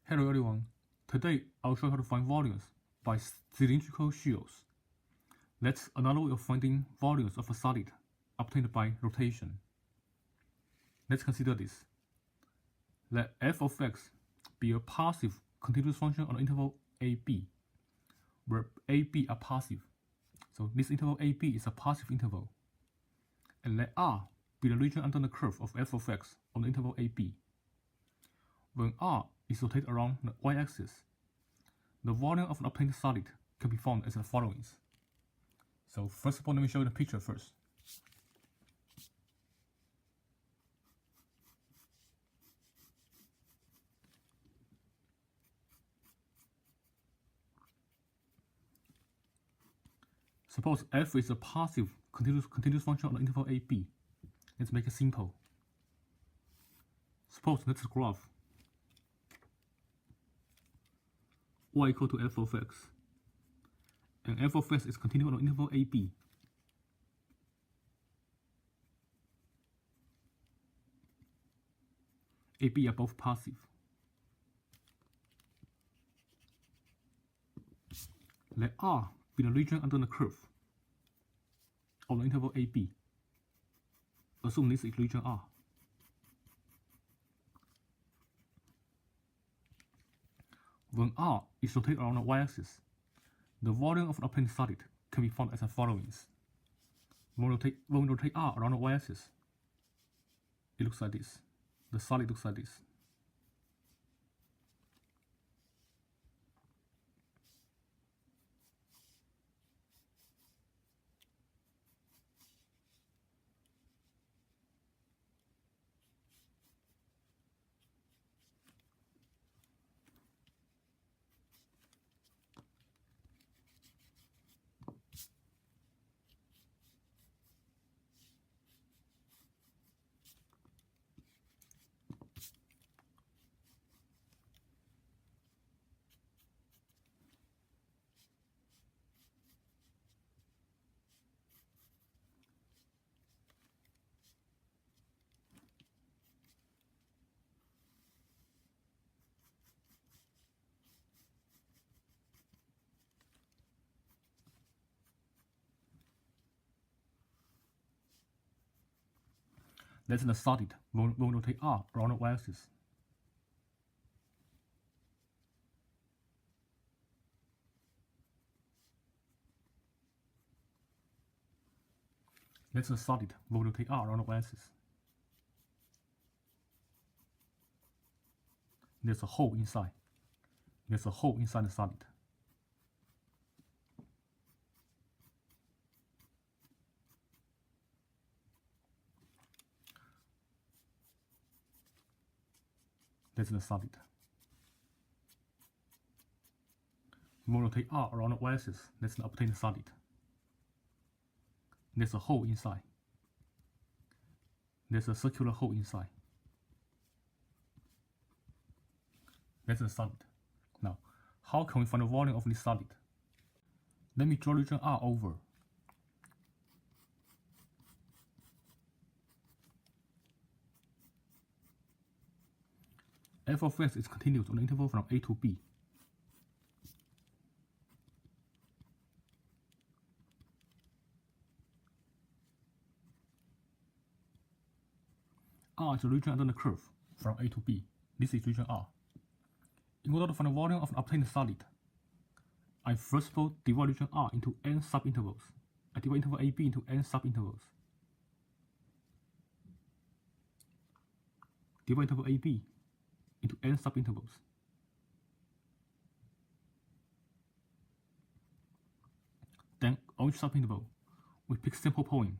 Hello everyone, today I'll show you how to find volumes by cylindrical shields. That's another way of finding volumes of a solid obtained by rotation. Let's consider this. Let f of x be a positive continuous function on the interval ab, where ab are positive. So this interval ab is a positive interval. And let R be the region under the curve of f of x on the interval ab. When R is rotated around the y-axis, the volume of an obtained solid can be found as the following. So first of all, let me show you the picture first. Suppose f is a positive continuous function on the interval ab. Let's make it simple. Suppose that's a graph y equal to f of x, and f of x is continuous on the interval ab. AB are both positive. Let R be the region under the curve on the interval AB. Assume this is region R. When R is rotated around the y-axis, the volume of an obtained solid can be found as the following. When we rotate R around the y-axis, it looks like this. The solid looks like this. That's the solid when we rotate R around the y-axis. That's the solid when we rotate R around the y-axis. There's a hole inside. There's a hole inside the solid. That's the solid. When we rotate R around the y-axis, that's the obtained solid. There's a hole inside. There's a circular hole inside. That's the solid. Now, how can we find the volume of this solid? Let me draw region R over. F of x is continuous on the interval from a to b. R is the region under the curve from a to b. This is region R. In order to find the volume of an obtained solid, I first of all divide region R into n subintervals. I divide interval AB into n subintervals. Divide interval AB into n subintervals. Then on each subinterval, we pick sample point.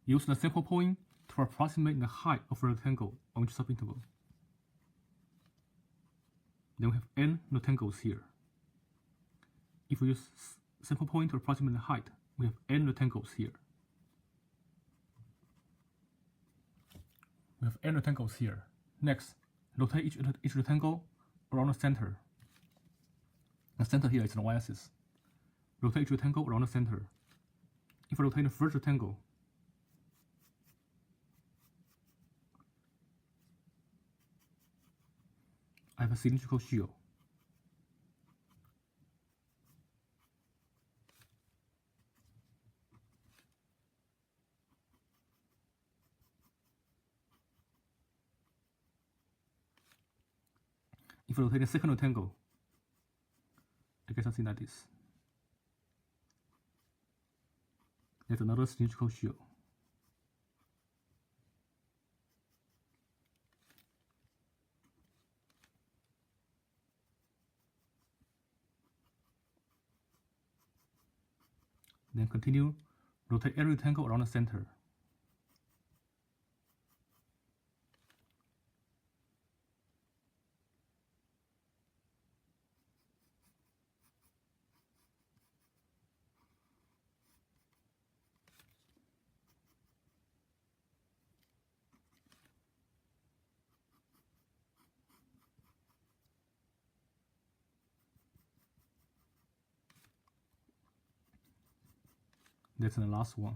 Use the sample point to approximate the height of the rectangle on each subinterval. Then we have n rectangles here. If we use sample point to approximate the height, we have n rectangles here. We have n rectangles here. Next, rotate each rectangle around the center. The center here is the y-axis. Rotate each rectangle around the center. If I rotate the first rectangle, I have a cylindrical shield. If I rotate the second rectangle, I get something like this. There's another cylindrical shield. Then continue, rotate every rectangle around the center. That's the last one.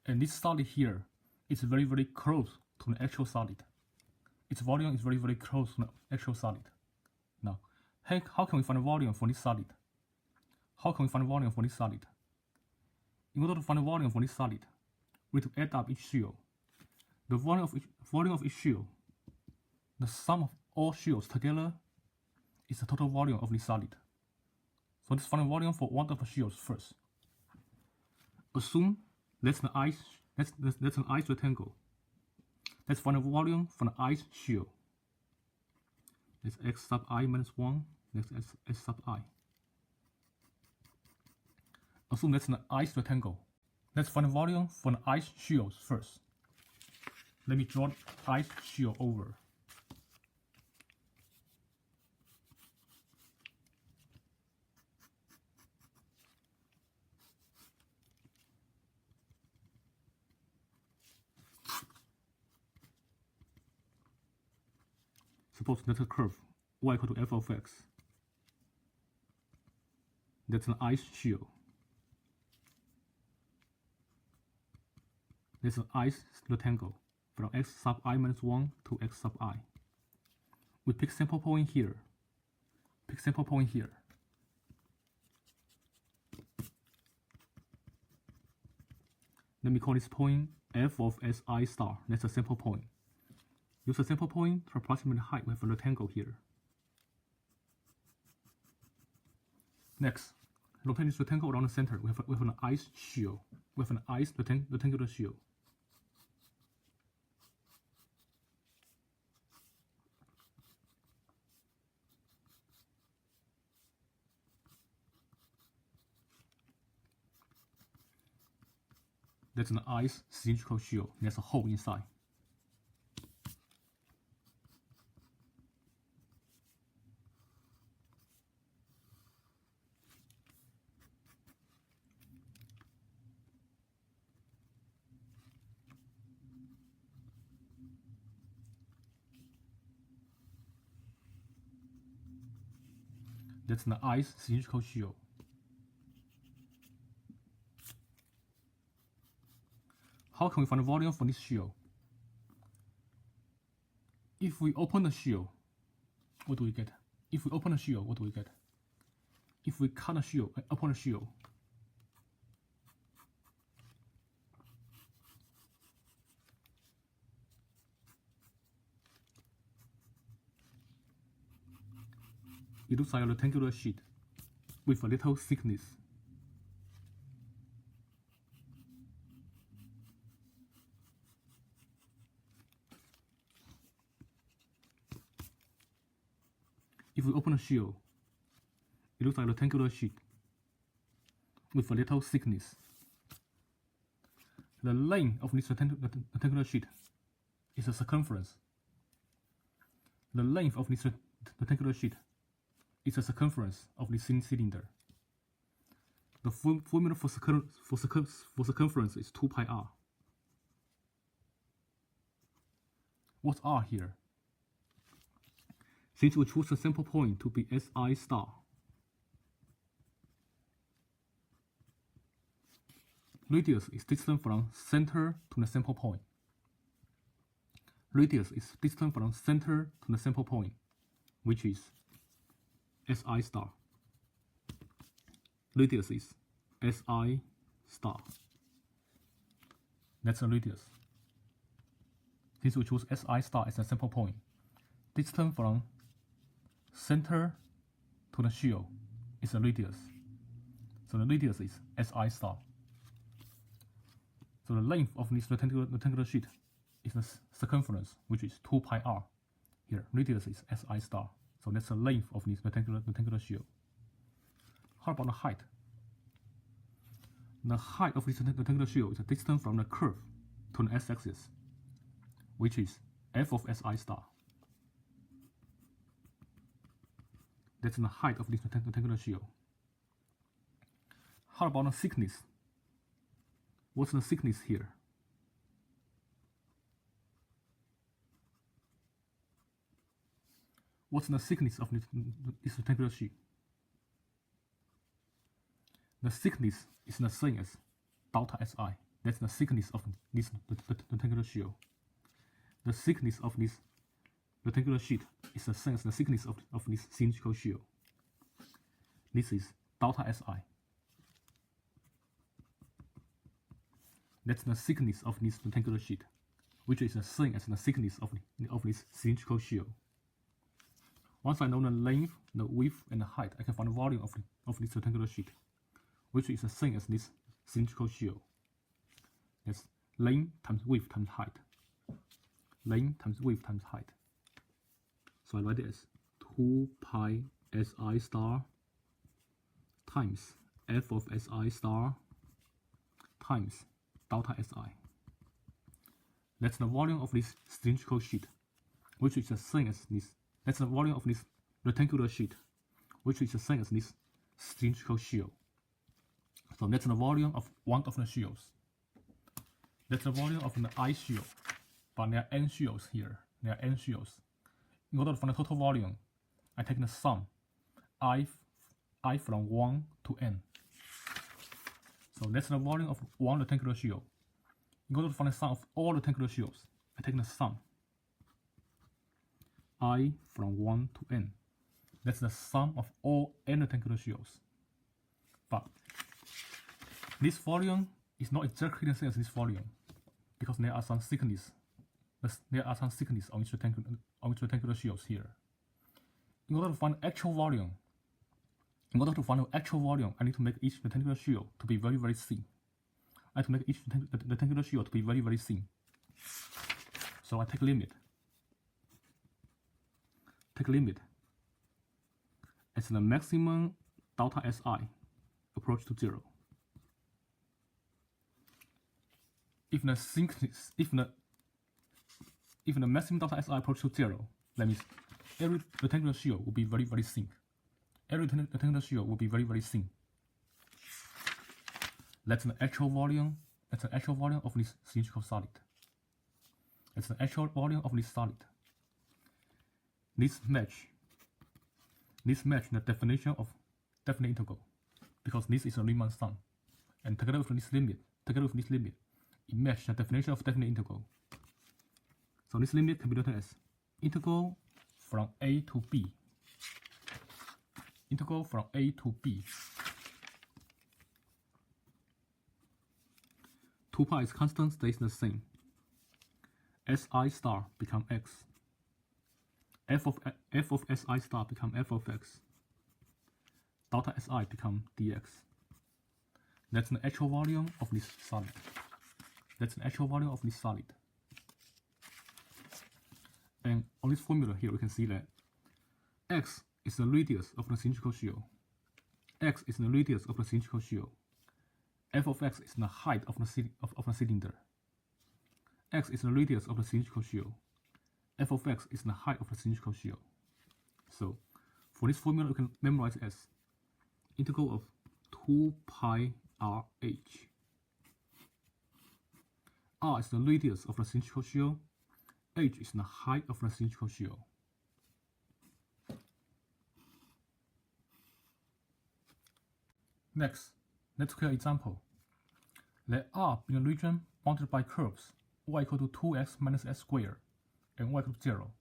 And this solid here is very, very close to the actual solid. Its volume is very, very close to the actual solid. Now, how can we find the volume for this solid? How can we find the volume for this solid? In order to find the volume for this solid, we need to add up each shield. The volume of each shield, the sum of all shields together, is the total volume of this solid. So let's find the volume for one of the shields first. Assume that's an ice rectangle. Let's find the volume from the ice shield. That's x sub I minus 1, that's s sub I. Assume that's an ice rectangle. Let's find the volume from the ice shields first. Let me draw the ice shield over. Suppose that's a curve y equal to f of x. That's an ice shield. That's an ice rectangle from x sub I minus 1 to x sub I. We pick sample point here. Pick sample point here. Let me call this point f of si star. That's a sample point. Use a sample point to approximate the height. We have a rectangle here. Next, rotate this rectangle around the center. We have an ice shield. We have an ice rectangular shield. That's an ice cylindrical shield. There's a hole inside. That's an ice cylindrical shield. How can we find the volume for this shield? If we open the shield, what do we get? If we open the shield, what do we get? If we cut the shield and open the shield, it looks like a rectangular sheet with a little thickness. If we open the shield, it looks like a rectangular sheet with a little thickness. The length of this rectangular sheet is the circumference. The length of this rectangular sheet is the circumference of this cylinder. the formula for circumference is 2 pi r. What's r here? Since we choose the sample point to be Si star, radius is distant from center to the sample point. Radius is distant from center to the sample point, which is Si star. Radius is Si star. That's the radius. Since we choose Si star as a sample point, distance from center to the shield is the radius. So the radius is Si star. So the length of this rectangular sheet is the circumference, which is 2 pi r. Here, radius is Si star. So that's the length of this rectangular shield. How about the height? The height of this rectangular shield is the distance from the curve to the x-axis, which is f of Si star. That's the height of this rectangular shield. How about the thickness? What's the thickness here? What's the thickness of this rectangular sheet? The thickness is the same as delta Si. That's the thickness of this rectangular shield. The thickness of this rectangular sheet is the same as the thickness of this cylindrical shield. This is delta Si. That's the thickness of this rectangular sheet, which is the same as the thickness of this cylindrical shield. Once I know the length, the width, and the height, I can find the volume of this rectangular sheet, which is the same as this cylindrical shield. That's length times width times height. Length times width times height. So I write it as 2 pi Si star times f of Si star times delta Si. That's the volume of this cylindrical sheet, which is the same as this. That's the volume of this rectangular sheet, which is the same as this cylindrical shield. So that's the volume of one of the shields. That's the volume of the I shield, but there are n shields here. There are n shields. In order to find the total volume, I take the sum, I from 1 to n. So that's the volume of one rectangular shield. In order to find the sum of all rectangular shields, I take the sum, I from 1 to n. That's the sum of all n rectangular shields. But this volume is not exactly the same as this volume, because there are some thickness. There are some thickness on each rectangular shields here. In order to find the actual volume, I need to make each rectangular shield to be very, very thin. I have to make each rectangular shield to be very, very thin. So I take limit. Take limit as the maximum delta Si approach to 0. If the maximum delta Si approach to 0, that means every rectangular shield will be very, very thin. Every rectangular shield will be very, very thin. That's the actual volume. That's the actual volume of this cylindrical solid. That's the actual volume of this solid. This match the definition of definite integral, because this is a Riemann sum, and together with this limit, it matches the definition of definite integral. So this limit can be written as integral from a to b. Integral from a to b. 2 pi is constant, stays the same. Si star become x. F of Si star become f of x. Delta Si become dx. That's the actual volume of this solid. That's the actual volume of this solid. And on this formula here, we can see that x is the radius of the cylindrical shield. X is the radius of the cylindrical shield. F of x is the height of the cylinder. X is the radius of the cylindrical shield. F of x is the height of the cylindrical shield. So, for this formula, we can memorize it as integral of 2 pi RH. R is the radius of the cylindrical shield. H is the height of the cylindrical shield. Next, let's create an example. Let R be a region bounded by curves y equal to 2x minus s squared and y equal to 0.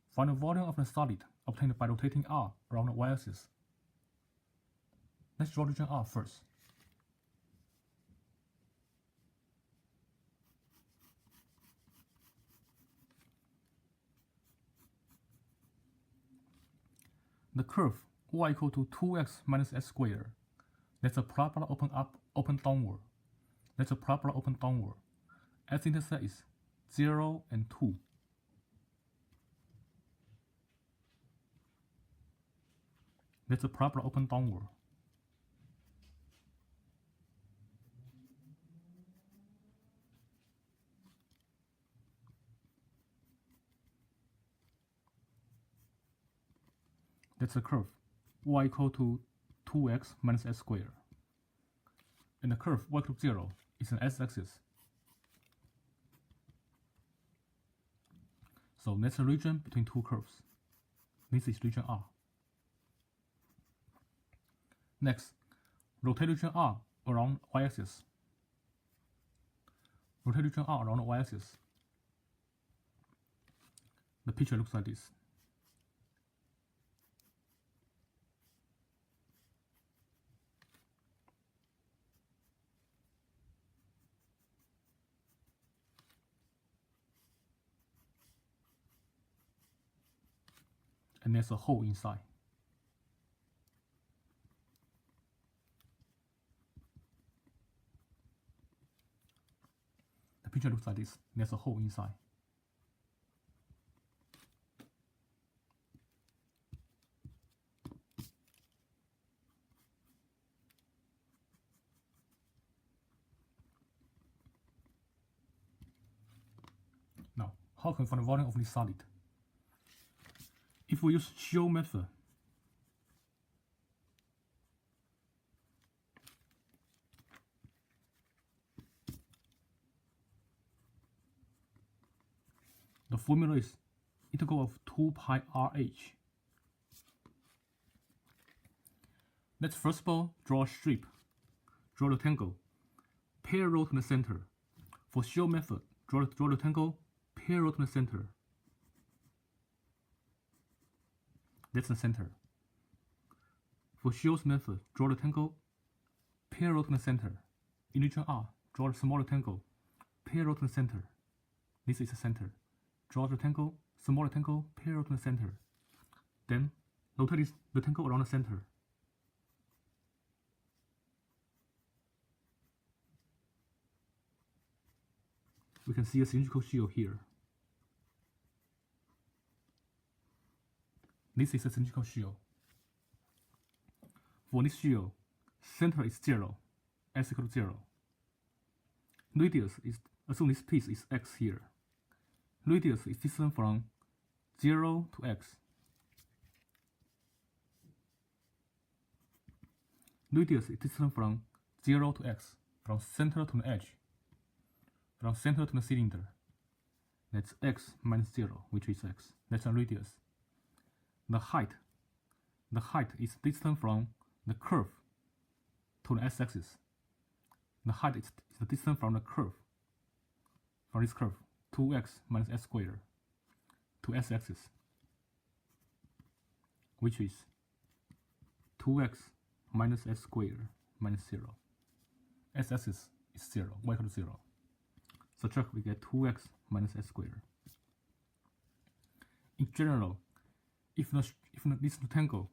Find the volume of the solid obtained by rotating R around the y-axis. Let's draw region R first. The curve y equal to 2x minus s squared. That's a parabola open downward. That's a parabola open downward. X-intercept is 0 and 2. That's a parabola open downward. That's a curve y equal to 2x minus s squared. And the curve y equal to 0 is an s-axis. So that's a region between two curves. This is region R. Next, rotate region R around y-axis. Rotate region R around the y-axis. The picture looks like this. And there's a hole inside. The picture looks like this. There's a hole inside. Now, how can we find the volume of this solid? If we use shear method, the formula is integral of 2 pi RH. Let's first of all draw a strip, draw a rectangle, parallel to the center. For shear method, draw a rectangle parallel to the center. That's the center. For shear's method, draw the rectangle parallel to the center. In region R, draw a small rectangle parallel to the center. This is the center. Draw the rectangle, small rectangle parallel to the center. Then rotate this rectangle around the center. We can see a cylindrical shield here. This is a cylindrical shield. For this shield, center is 0, s equal to 0. Radius is, assume this piece is x here. Radius is distant from 0 to x. Radius is distant from 0 to x, from center to the edge, from center to the cylinder. That's x minus 0, which is x. That's a radius. The height is distant from the curve to the x-axis. The height is the distance from the curve, from this curve, 2x minus s squared, to x-axis, which is 2x minus s squared minus 0. S-axis is 0, y equal to 0. Subtract, we get 2x minus s squared. In general, if this rectangle,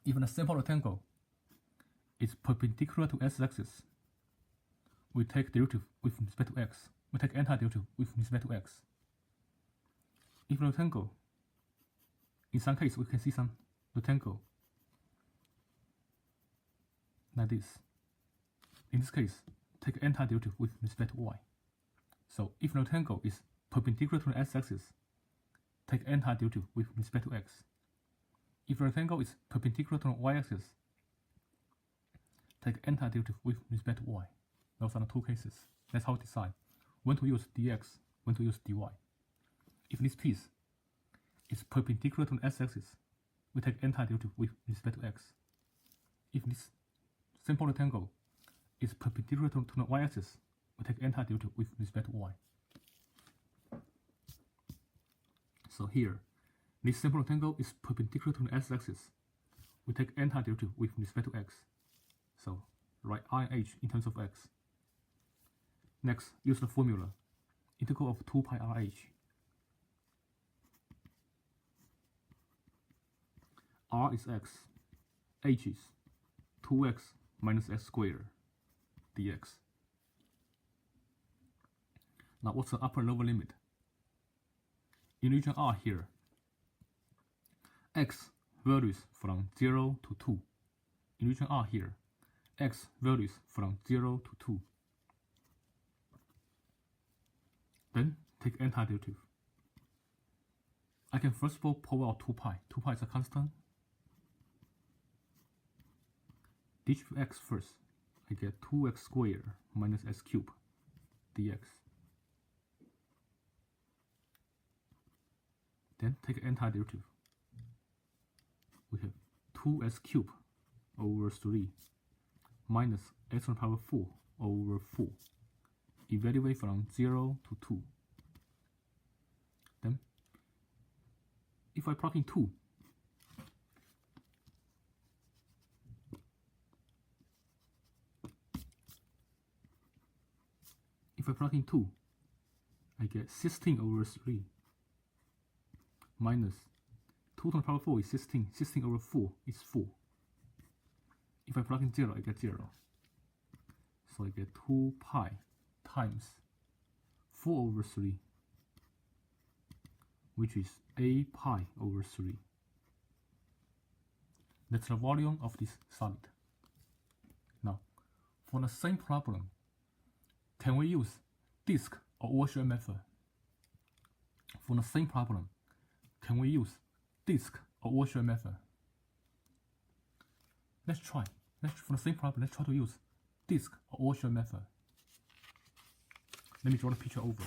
if the sample rectangle is perpendicular to x-axis, we take derivative with respect to x. We take antiderivative with respect to x. If the rectangle, in some case we can see some rectangle like this. In this case, take antiderivative with respect to y. So if the rectangle is perpendicular to the x-axis, take antiderivative with respect to x. If the rectangle is perpendicular to the y-axis, take antiderivative with respect to y. Those are the two cases. That's how we decide when to use dx, when to use dy. If this piece is perpendicular to the x-axis, we take antiderivative with respect to x. If this simple rectangle is perpendicular to the y-axis, we take antiderivative with respect to y. So here, this simple rectangle is perpendicular to the x-axis. We take antiderivative with respect to x. So write IH in terms of x. Next, use the formula. Integral of 2 pi RH. R is x. H is 2x minus x squared dx. Now what's the upper lower limit? In region R here, x varies from 0 to 2. In region R here, x varies from 0 to 2. Then take antiderivative. I can first of all pull out 2 pi. 2 pi is a constant. Distribute x first. I get 2x squared minus x cubed dx. Then take antiderivative. We have 2x cubed over 3 minus x to the power 4 over 4. Evaluate from 0 to 2. Then, if I plug in 2, I get 16 over 3 minus 2 to the power 4 is 16. 16 over 4 is 4. If I plug in 0, I get 0. So I get 2 pi times 4 over 3, which is a pi over 3. That's the volume of this solid. Now, for the same problem, can we use disk or washer method? For the same problem, can we use disk or washer method? Let's try. For the same problem, let's try to use disk or washer method. Let me draw the picture over.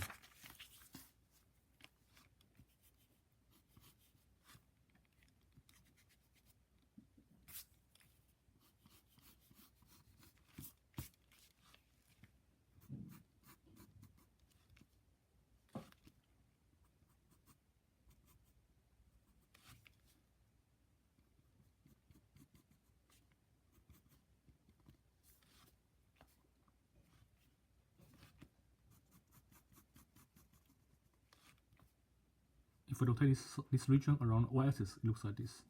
If we rotate this region around y-axis, it looks like this.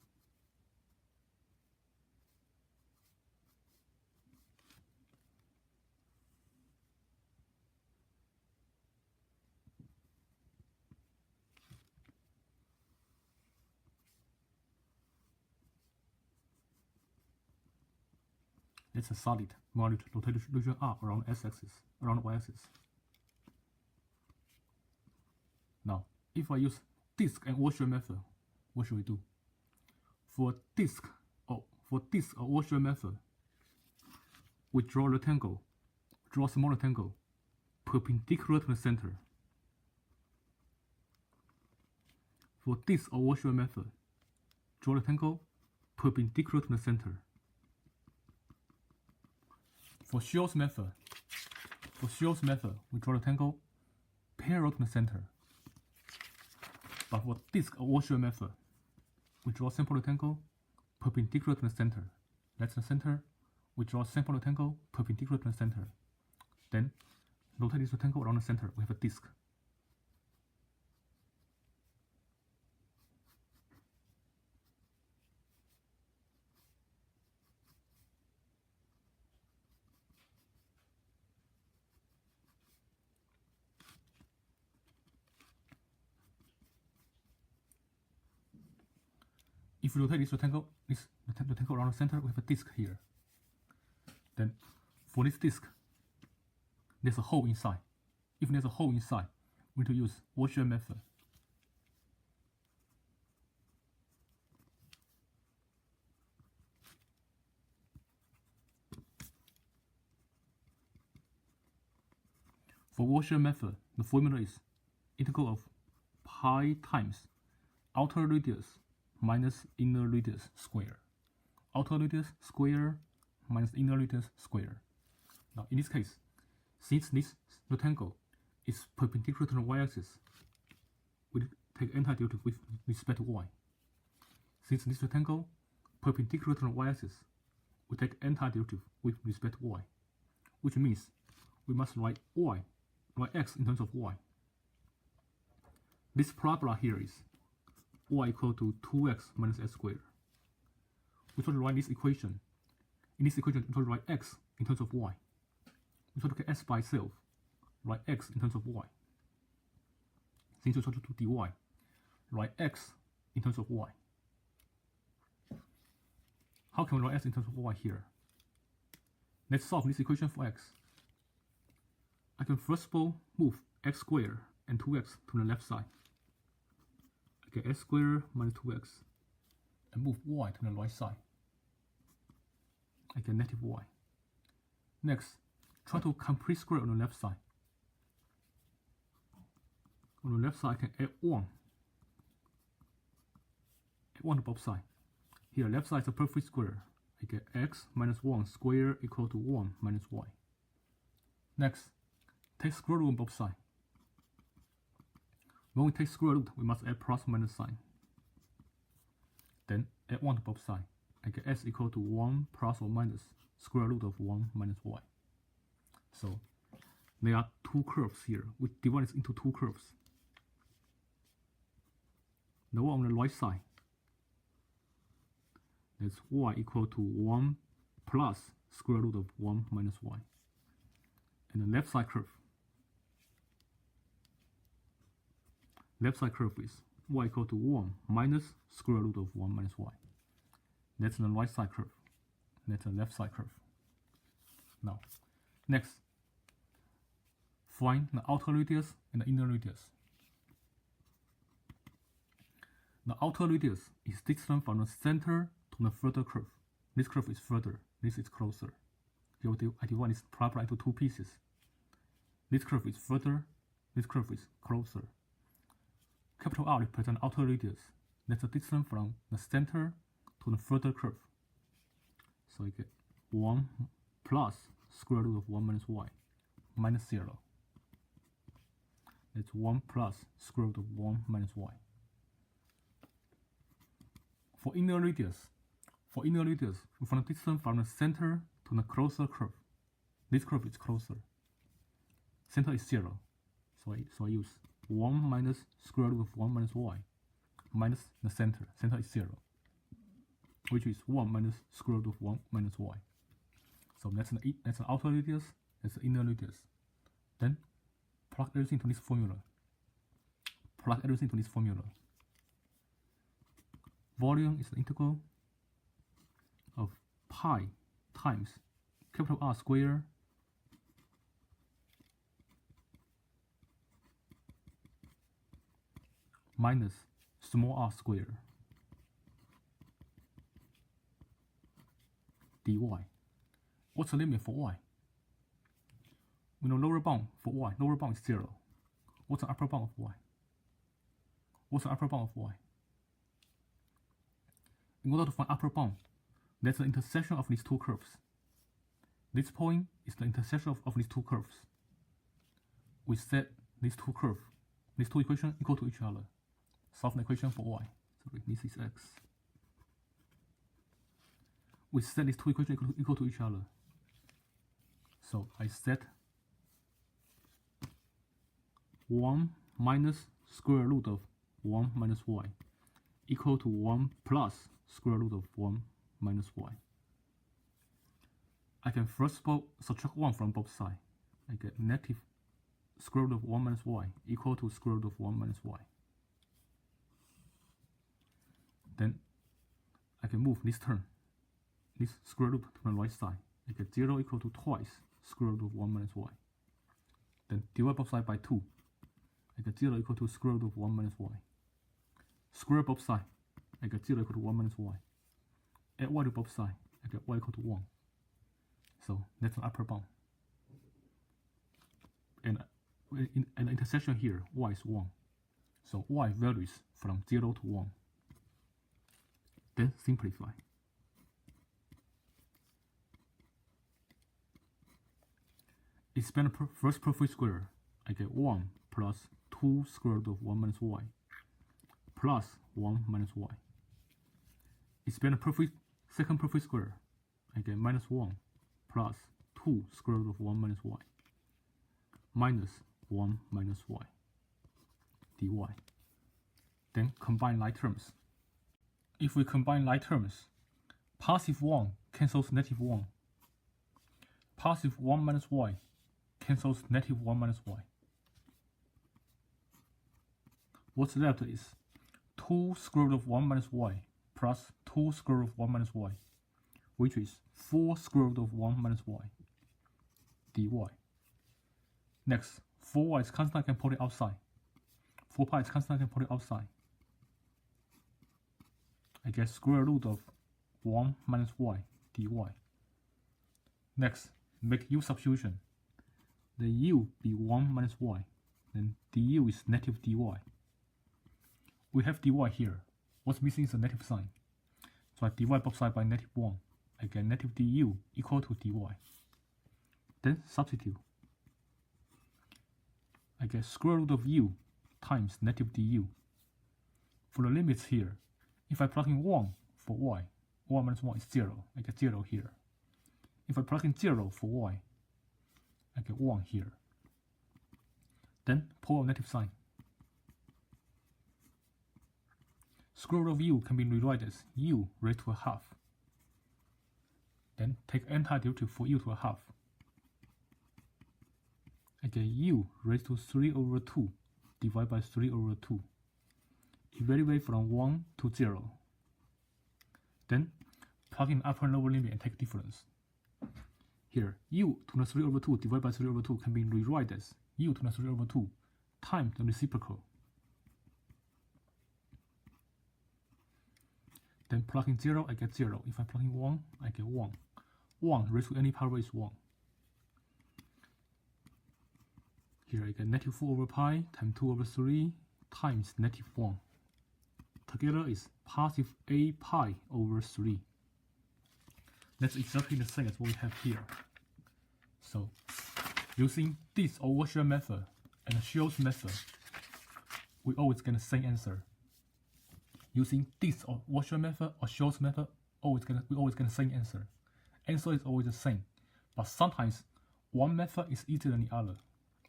It's a solid. We want to rotate the region R around x-axis, around y-axis. Now, if I use disk and washer method, what should we do? For disk or washer method, we draw a rectangle, draw a small rectangle, perpendicular to the center. For disk or washer method, draw a rectangle, perpendicular to the center. For Shields method, we draw a rectangle parallel to the center. But for disk or washer method, we draw a simple rectangle perpendicular to the center. That's the center. We draw a simple rectangle perpendicular to the center. Then rotate this rectangle around the center. We have a disk. If we rotate this rectangle around the center, we have a disk here. Then, for this disk, there's a hole inside. If there's a hole inside, we need to use washer method. For Gaussian method, the formula is integral of pi times outer radius minus inner radius square. Outer radius square minus inner radius square. Now in this case, since this rectangle is perpendicular to the y-axis, we take antiderivative with respect to y. Since this rectangle perpendicular to the y-axis, we take antiderivative with respect to y, which means we must write x in terms of y. This parabola here is y equal to 2x minus s squared. We try to write this equation. In this equation, we try to write x in terms of y. We try to get s by itself, write x in terms of y. Since we try to do dy, write x in terms of y. How can we write x in terms of y here? Let's solve this equation for x. I can first of all move x squared and 2x to the left side. I get s squared minus 2x and move y to the right side. I get negative y. Next, try to complete square on the left side. On the left side, I can add 1. Add 1 to both sides. Here, left side is a perfect square. I get x minus 1 squared equal to 1 minus y. Next, take square root on both sides. When we take square root, we must add plus minus sign. Then add 1 to both sides. I get s equal to 1 plus or minus square root of 1 minus y. So there are two curves here. We divide it into two curves. The one on the right side, that's y equal to 1 plus square root of 1 minus y. And the left side curve is y equal to 1 minus square root of 1 minus y. That's the right side curve. That's the left side curve. Now, next, find the outer radius and the inner radius. The outer radius is distant from the center to the further curve. This curve is further, this is closer. Here I divide this parabola into two pieces. This curve is further, this curve is closer. Capital R represents outer radius. That's the distance from the center to the further curve. So you get 1 plus square root of 1 minus y minus 0. That's 1 plus square root of 1 minus y. For inner radius, we find the distance from the center to the closer curve. This curve is closer. Center is 0. So I use 1 minus square root of 1 minus y minus the center. Center is 0, which is 1 minus square root of 1 minus y. So that's the outer radius, that's the inner radius. Then plug everything into this formula. Volume is the integral of pi times capital R squared minus small r squared dy. What's the limit for y? We know lower bound for y. Lower bound is 0. What's the upper bound of y? In order to find upper bound, that's the intersection of these two curves. This point is the intersection of these two curves. We set these two equations equal to each other. Solve the equation for y. Sorry, this is x. We set these two equations equal to each other. So I set 1 minus square root of 1 minus y equal to 1 plus square root of 1 minus y. I can first of all subtract 1 from both sides. I get negative square root of 1 minus y equal to square root of 1 minus y. Then I can move this term, this square root to the right side. I get 0 equal to twice square root of 1 minus y. Then divide both sides by 2. I get 0 equal to square root of 1 minus y. Square both sides. I get 0 equal to 1 minus y. Add y to both sides. I get y equal to 1. So that's the upper bound. And at the intersection here, y is 1. So y varies from 0 to 1. Then simplify. Expand the first perfect square. I get 1 plus 2 square root of 1 minus y plus 1 minus y. Expand the second perfect square. I get minus 1 plus 2 square root of 1 minus y minus 1 minus y dy. Then combine like terms. If we combine like terms, positive 1 cancels negative 1. Positive 1 minus y cancels negative 1 minus y. What's left is 2 square root of 1 minus y plus 2 square root of 1 minus y, which is 4 square root of 1 minus y dy. Next, 4y is constant, I can put it outside. 4 pi is constant, I can put it outside. I get square root of 1 minus y dy. Next, make u substitution. The u be 1 minus y, then du is negative dy. We have dy here. What's missing is a negative sign. So I divide both sides by negative 1. I get negative du equal to dy. Then substitute. I get square root of u times negative du. For the limits here, if I plug in 1 for y, 1 minus 1 is 0. I get 0 here. If I plug in 0 for y, I get 1 here. Then pull a negative sign. Square root of u can be rewritten as u raised to a half. Then take antiderivative for u to a half. I get u raised to 3 over 2 divided by 3 over 2. Evaluate from 1 to 0. Then plug in upper and lower limit and take difference. Here, u to the 3 over 2 divided by 3 over 2 can be rewritten as u to the 3 over 2 times the reciprocal. Then plug in 0, I get 0. If I plug in 1, I get 1. 1 raised to any power is 1. Here I get negative 4 over pi times 2 over 3 times negative 1. Together is positive a pi over 3. That's exactly the same as what we have here. So, using this overshare method and the Shields method, we always get the same answer. Using this overshare method or Shields method, we always get the same answer. Answer is always the same, but sometimes one method is easier than the other.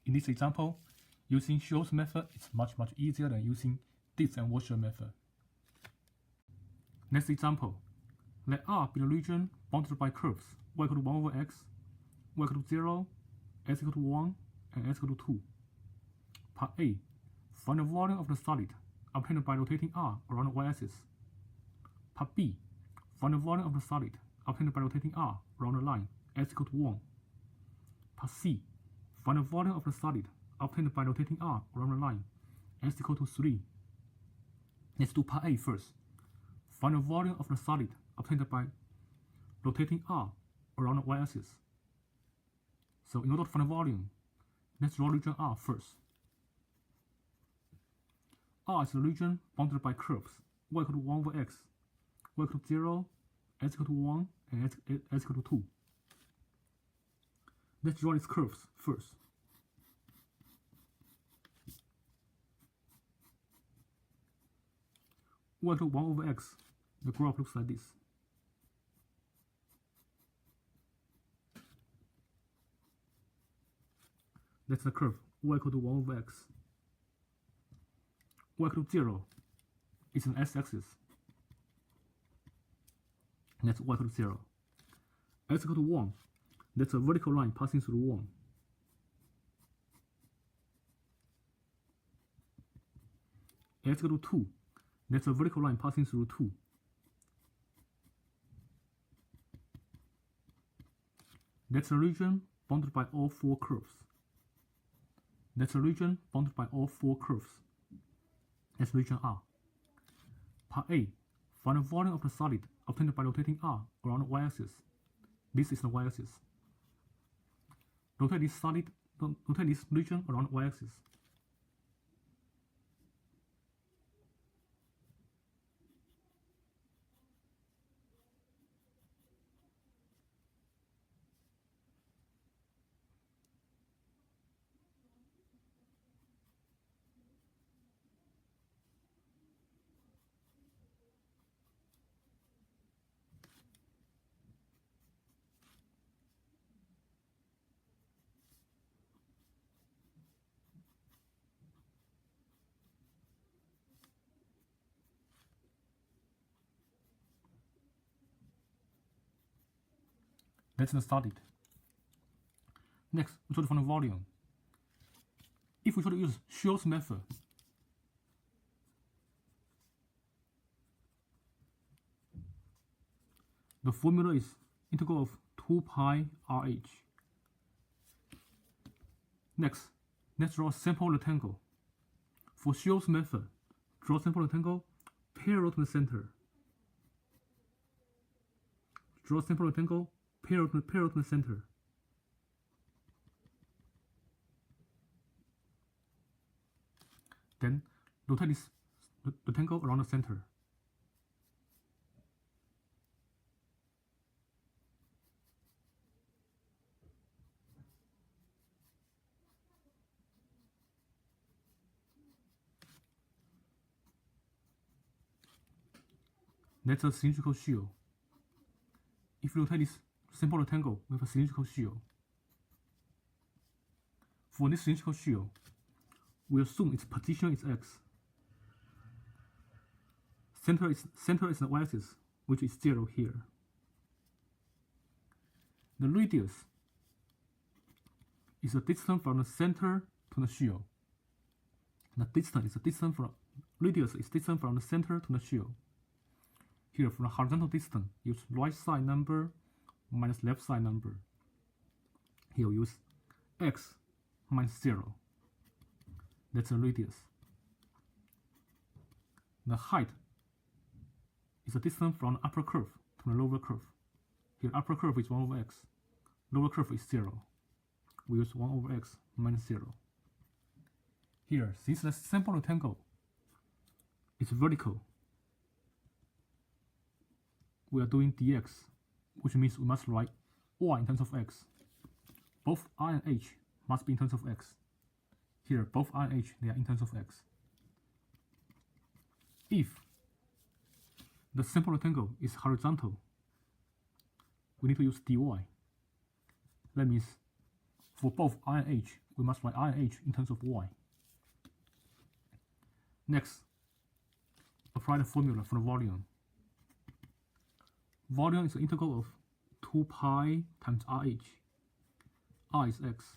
In this example, using Shields method is much easier than using this overshare method. Next example, let R be the region bounded by curves y equal to 1 over x, y equal to 0, x equal to 1, and x equal to 2. Part A, find the volume of the solid obtained by rotating R around the y-axis. Part B, find the volume of the solid obtained by rotating R around the line x equal to 1. Part C, find the volume of the solid obtained by rotating R around the line x equal to 3. Let's do part A first. Find the volume of the solid obtained by rotating R around the y-axis. So in order to find the volume, let's draw region R first. R is the region bounded by curves y equal to 1 over x, y equal to 0, x equal to 1, and x equal to 2. Let's draw these curves first. Y equal to 1 over x, the graph looks like this. That's the curve y equal to 1 over x. Y equal to 0 is an x-axis. That's y equal to 0. X equal to 1, that's a vertical line passing through 1. X equal to 2, that's a vertical line passing through 2. That's a region bounded by all 4 curves. That's a region bounded by all 4 curves. That's region R. Part A, find the volume of the solid obtained by rotating R around the y-axis. This is the y-axis. Rotate this solid notate this region around the y-axis. That's the solid. Next, we try to find the volume. If we try to use Shill's method, the formula is integral of 2 pi RH. Next, let's draw a simple rectangle. For Shill's method, draw a simple rectangle parallel to the center. Draw a simple rectangle parallel to the center. Then rotate this rectangle around the center. That's a cylindrical shield. If you rotate this simple rectangle with a cylindrical shield, for this cylindrical shield, we assume its position is x. Center is the y-axis, which is 0 here. The radius is the distance from the center to the shield. Radius is distance from the center to the shield. Here, for the horizontal distance, use right side number minus left side number. Here, use x minus 0. That's the radius. The height is the distance from the upper curve to the lower curve. Here, upper curve is 1 over x. Lower curve is 0. We use 1 over x minus 0. Here, since the simple rectangle is vertical, we are doing dx, which means we must write y in terms of x. Both I and h must be in terms of x. Here, both I and h, they are in terms of x. If the simple rectangle is horizontal, we need to use dy. That means for both I and h, we must write I and h in terms of y. Next, apply the formula for the volume. Volume is the integral of 2 pi times RH. R is x.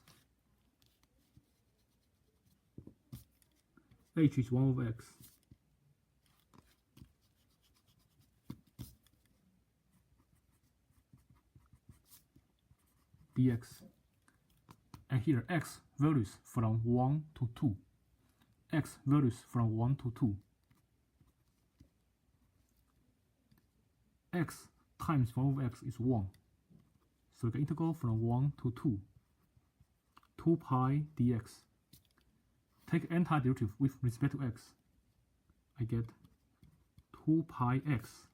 H is 1 over x. Dx. And here x values from 1 to 2. X values from 1 to 2. X times 1 over x is 1. So we can integral from 1 to 2. 2 pi dx. Take antiderivative with respect to x. I get 2 pi x.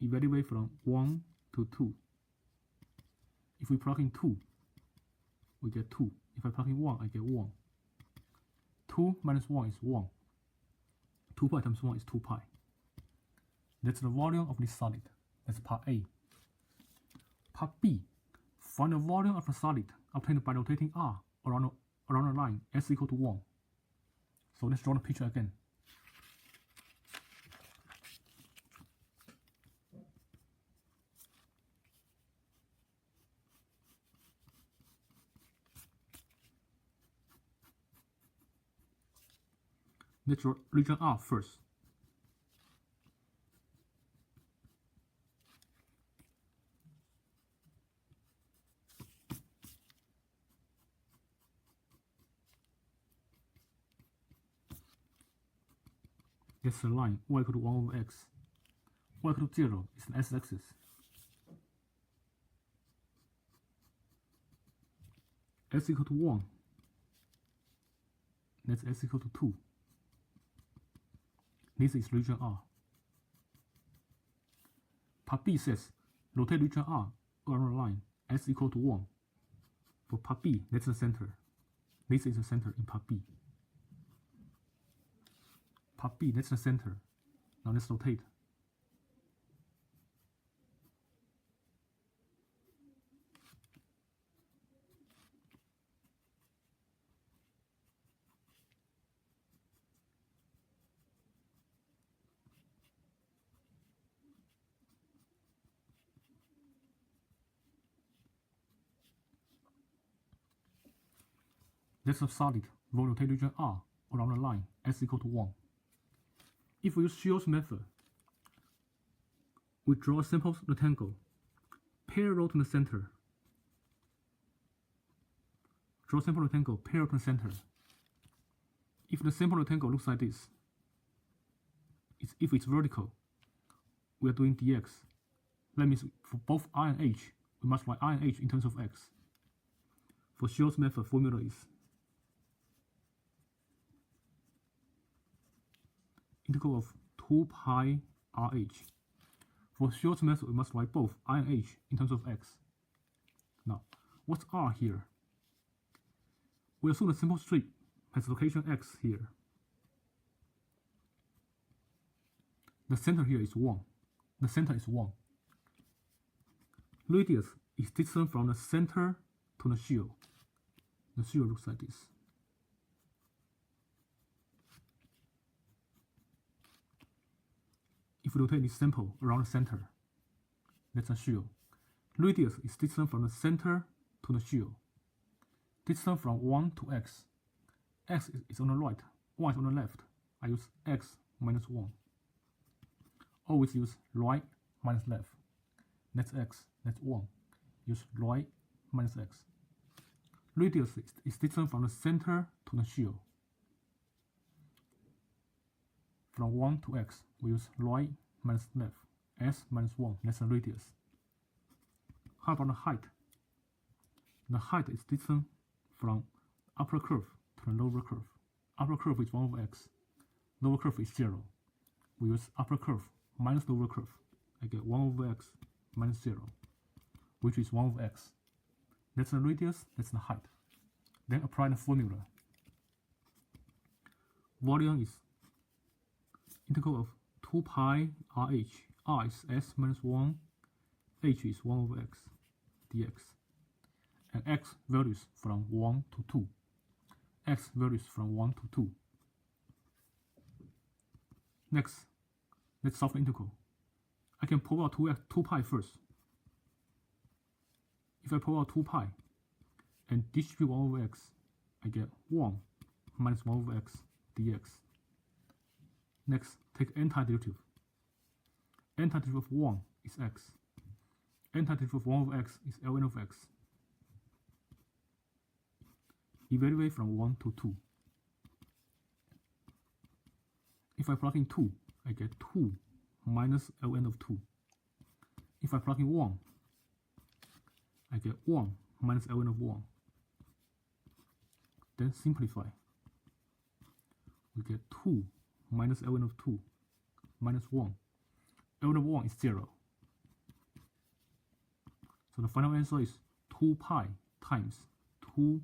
Evaluate from 1 to 2. If we plug in 2, we get 2. If I plug in 1, I get 1. 2 minus 1 is 1. 2 pi times 1 is 2 pi. That's the volume of this solid. That's part A. Part B. Find the volume of the solid obtained by rotating R around a line s equal to 1. So let's draw the picture again. Let's draw region R first. That's the line y equal to 1 over x. Y equal to 0 is an x-axis. X equal to 1 That's s equal to 2. This is region R. Part B says, rotate region R around the line s equal to 1. For part B, that's the center. This is the center in part B. Part B, that's the center. Now let's rotate. That's a solid will rotate region R around the line s equal to 1. If we use Shields method, we draw a simple rectangle parallel to the center. Draw a simple rectangle parallel to the center. If the simple rectangle looks like this, if it's vertical, we are doing dx. That means for both I and h, we multiply I and h in terms of x. For Shields method, formula is integral of 2 pi rh. For Shields method, we must write both I and h in terms of x. Now, what's r here? We assume the simple strip has location x here. The center here is 1. The center is 1. Radius is distance from the center to the shield. The shield looks like this. If we rotate this sample around the center, that's a shield. Radius is distance from the center to the shield. Distance from 1 to x. X is on the right, 1 is on the left. I use x minus 1. Always use right minus left. That's x, that's 1. Use right minus x. Radius is distance from the center to the shield. From 1 to x, we use right minus left. S minus 1, that's the radius. How about the height? The height is distance from upper curve to the lower curve. Upper curve is 1 over x. Lower curve is 0. We use upper curve minus lower curve. I get 1 over x minus 0, which is 1 over x. That's the radius, that's the height. Then apply the formula. Volume is integral of 2 pi rh. R is s minus 1, h is 1 over x dx. And x values from 1 to 2. X values from 1 to 2. Next, let's solve the integral. I can pull out 2 pi first. If I pull out 2 pi and distribute 1 over x, I get 1 minus 1 over x dx. Next, take antiderivative. Antiderivative of 1 is x. Antiderivative of 1 over x is ln of x. Evaluate from 1 to 2. If I plug in 2, I get 2 minus ln of 2. If I plug in 1, I get 1 minus ln of 1. Then simplify. We get 2 minus ln of 2 minus 1. ln of 1 is 0. So the final answer is 2 pi times 2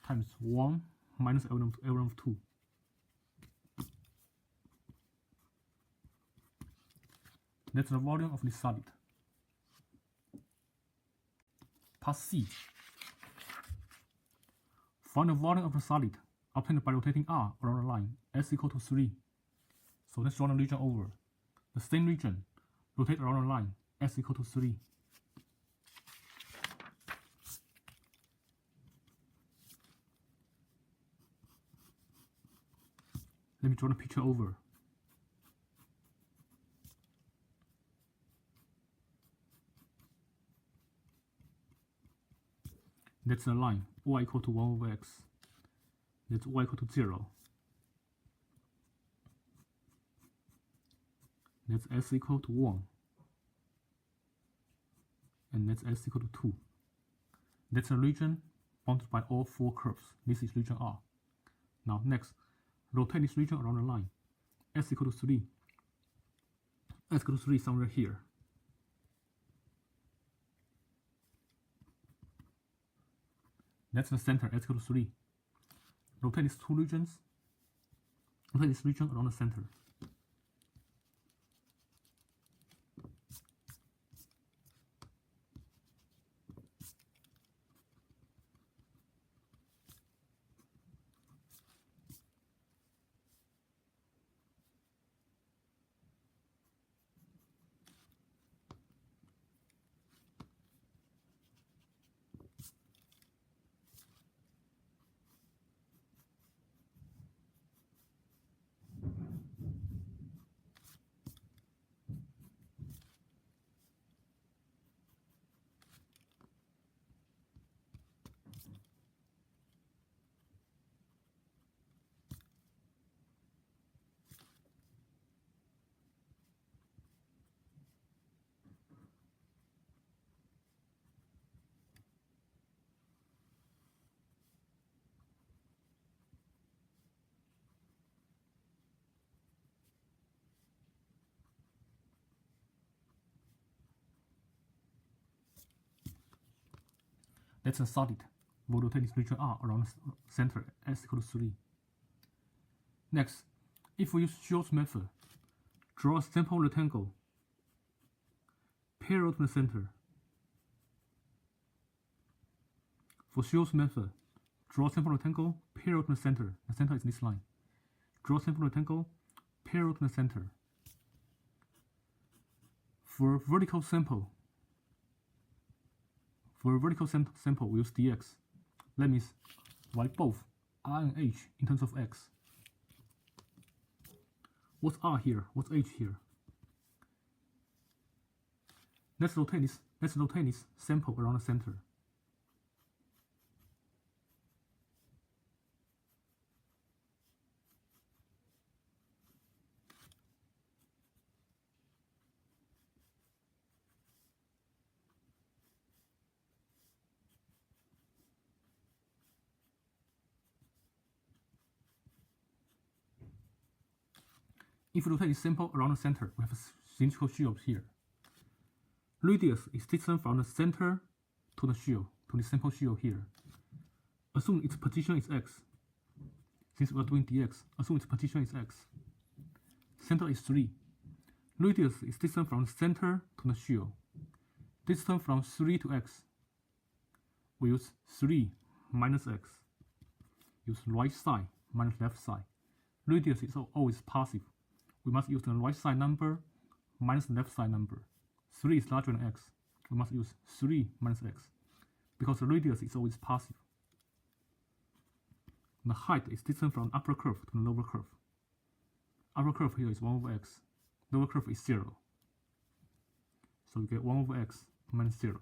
times 1 minus ln of 2. That's the volume of this solid. Part C. Find the volume of the solid obtained by rotating R around the line s equal to 3. So let's draw the region over. The same region, rotate around the line s equal to 3. Let me draw the picture over. That's the line, y equal to 1 over x. That's y equal to 0. That's s equal to 1. And that's s equal to 2. That's a region bounded by all 4 curves. This is region R. Now next, rotate this region around the line. S equal to 3. S equal to 3 somewhere here. That's the center, S equal to 3. Rotate these two regions. Rotate this region around the center. That's a solid. We'll rotate this region R around the center, S equal to 3. Next, if we use Shield's method, draw a simple rectangle parallel to the center. For Shield's method, draw a simple rectangle parallel to the center. The center is this line. Draw a simple rectangle parallel to the center. For vertical sample, we use dx. That means write both r and h in terms of x. What's r here? What's h here? Let's rotate this sample around the center. If we rotate this sample around the center, we have a cylindrical shield here. Radius is distant from the center to the shield, to the sample shield here. Assume its position is x. Since we are doing dx, assume its position is x. Center is 3. Radius is distant from the center to the shield. Distance from 3 to x. We use 3 minus x. Use right side minus left side. Radius is always positive. We must use the right side number minus the left side number. 3 is larger than x. We must use 3 minus x, because the radius is always positive. The height is distance from the upper curve to the lower curve. Upper curve here is 1 over x. Lower curve is 0. So we get 1 over x minus 0,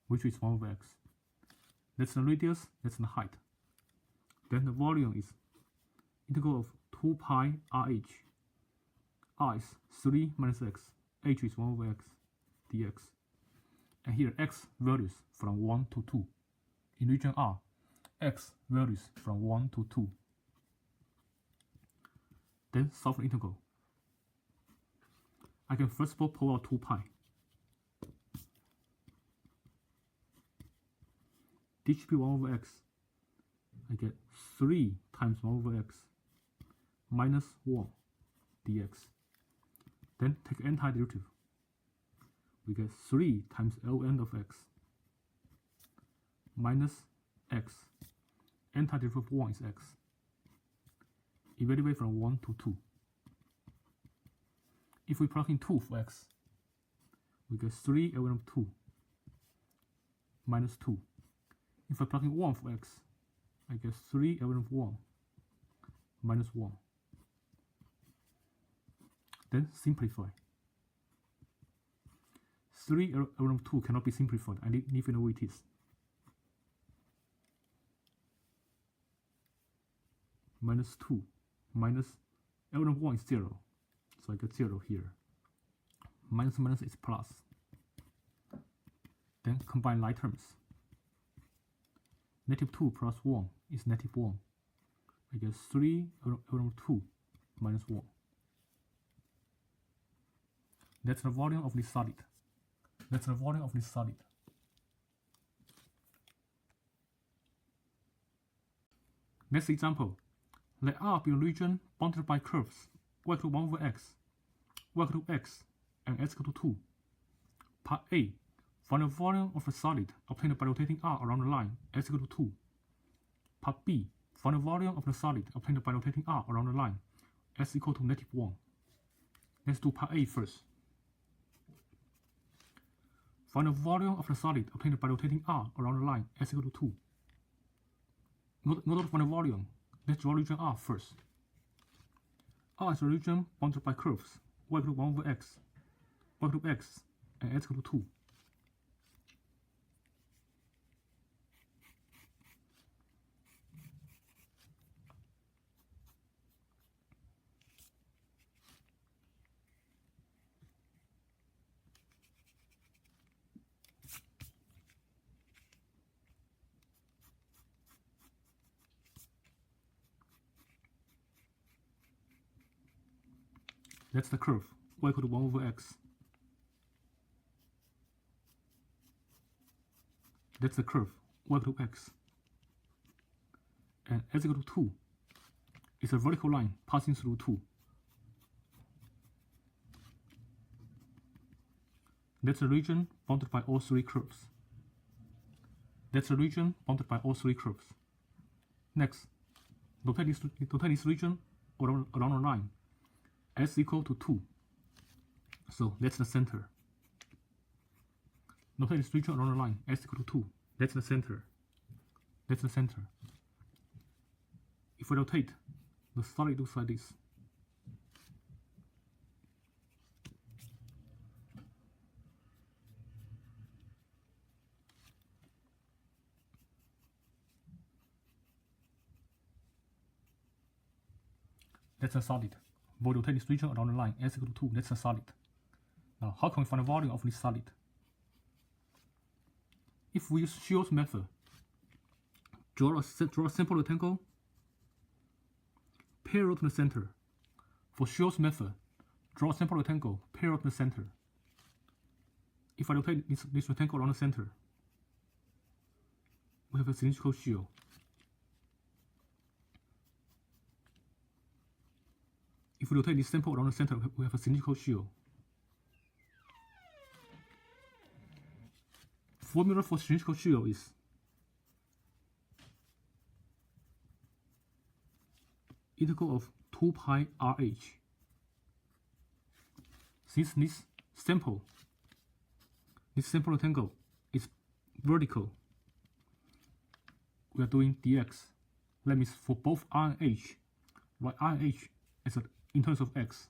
which is 1 over x. That's the radius, that's the height. Then the volume is integral of 2 pi rh. R is 3 minus x, h is 1 over x, dx. And here x values from 1 to 2. In region R, x values from 1 to 2. Then solve the integral. I can first of all pull out 2 pi. Distribute 1 over x. I get 3 times 1 over x minus 1 dx. Then take antiderivative. We get 3 times ln of x minus x. Antiderivative of 1 is x. Evaluate from 1 to 2. If we plug in 2 for x, we get 3 ln of 2 minus 2. If I plug in 1 for x, I get 3 ln of 1 minus 1. Then simplify. 3 ln of 2 cannot be simplified. I leave it the way it is. Minus 2 minus ln of 1 is 0. So I get 0 here. Minus minus is plus. Then combine like terms. Negative 2 plus 1 is negative 1. I get 3 over 2 minus 1. That's the volume of this solid. That's the volume of this solid. Next example. Let R be a region bounded by curves y equal to 1 over x, y equal to x, and x equal to 2. Part A. Find the volume of a solid obtained by rotating R around the line x equal to 2. Part B. Find the volume of the solid obtained by rotating R around the line s equal to -1. Let's do part A first. Find the volume of the solid obtained by rotating R around the line s equal to 2. In order to find the volume, let's draw region R first. R is a region bounded by curves y equal to 1 over x, y equal to x, and x equal to 2. That's the curve y equal to 1 over x. That's the curve y equal to x. And x equal to 2 is a vertical line passing through 2. That's a region bounded by all 3 curves. That's a region bounded by all 3 curves. Next, rotate this region around the line s equal to 2. So that's the center. Rotate this region around the line s equal to 2. That's the center. That's the center. If we rotate, the solid looks like this. That's a solid. We rotate this region around the line s equal to 2. That's a solid. Now, how can we find the volume of this solid? If we use Shields method, draw a simple rectangle parallel to the center. For Shields method, draw a simple rectangle parallel to the center. If I rotate this rectangle around the center, we have a cylindrical shield. If we rotate this sample around the center, we have a cylindrical shield. Formula for cylindrical shield is integral of 2 pi RH. Since this sample rectangle is vertical, we are doing dx. That means for both R and H, write R and H as in terms of x.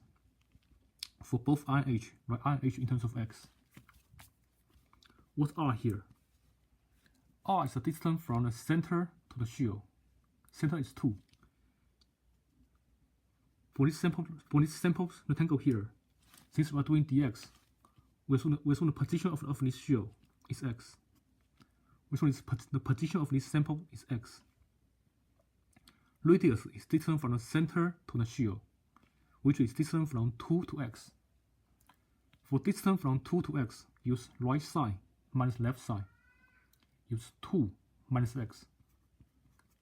For both R and H, write R and H in terms of x. What's R here? R is the distance from the center to the shield. Center is 2. For this sample rectangle here, since we are doing dx, we assume the position of this shield is x. We assume the position of this sample is x. Radius is distance from the center to the shield, which is distance from 2 to x. For distance from 2 to x, use right side minus left side. Use 2 minus x.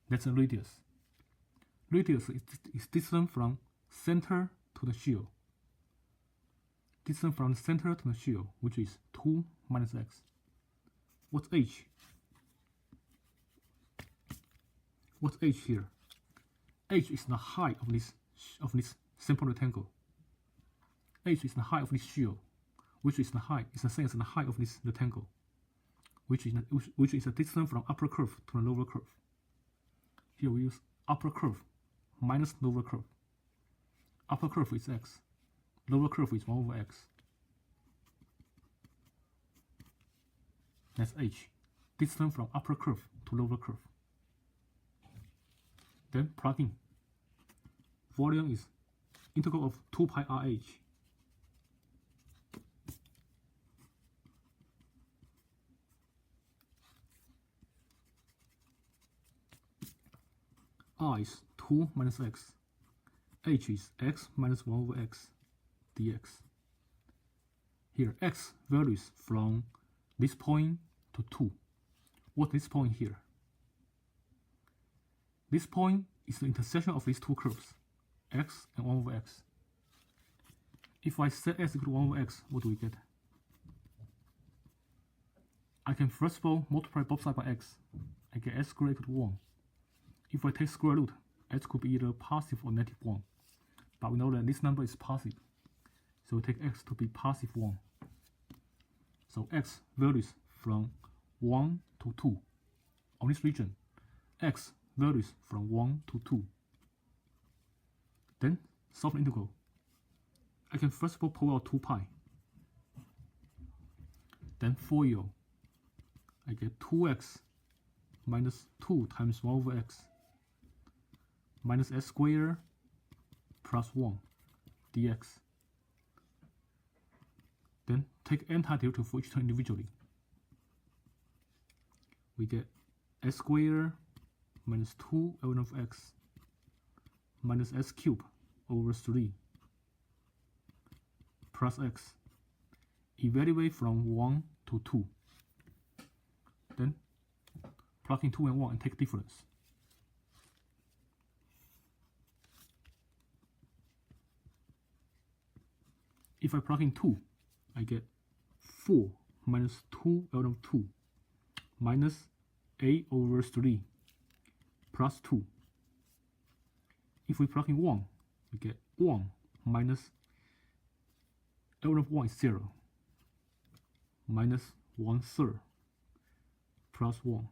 That's the radius. Radius is distance from center to the shield. Distance from the center to the shield, which is 2 minus x. What's h? What's h here? H is the height of this simple rectangle. H is the height of this shield, which is the same as the height of this rectangle, which is the distance from upper curve to the lower curve. Here we use upper curve minus lower curve. Upper curve is x, lower curve is 1 over x. That's h, distance from upper curve to lower curve. Then plug in. Volume is integral of 2 pi RH. R is 2 minus x. H is x minus 1 over x dx. Here, x varies from this point to 2. What's this point here? This point is the intersection of these two curves, x and 1 over x. If I set x equal to 1 over x, what do we get? I can first of all multiply both sides by x. I get x squared equal to 1. If I take square root, x could be either positive or negative 1. But we know that this number is positive, so we take x to be positive 1. So x varies from 1 to 2. On this region, x varies from 1 to 2. Then, solve the integral. I can first of all pull out 2 pi. Then FOIL. I get 2x minus 2 times 1 over x minus s squared plus 1 dx. Then take antiderivative for each term individually. We get s squared minus 2 ln of x minus s cubed over 3 plus x. Evaluate from 1 to 2. Then plug in 2 and 1 and take difference. If I plug in 2, I get 4 minus 2 ln of 2 minus a over 3 plus 2. If we plug in 1, we get 1 minus ln of 1 is 0 minus 1/3 plus 1.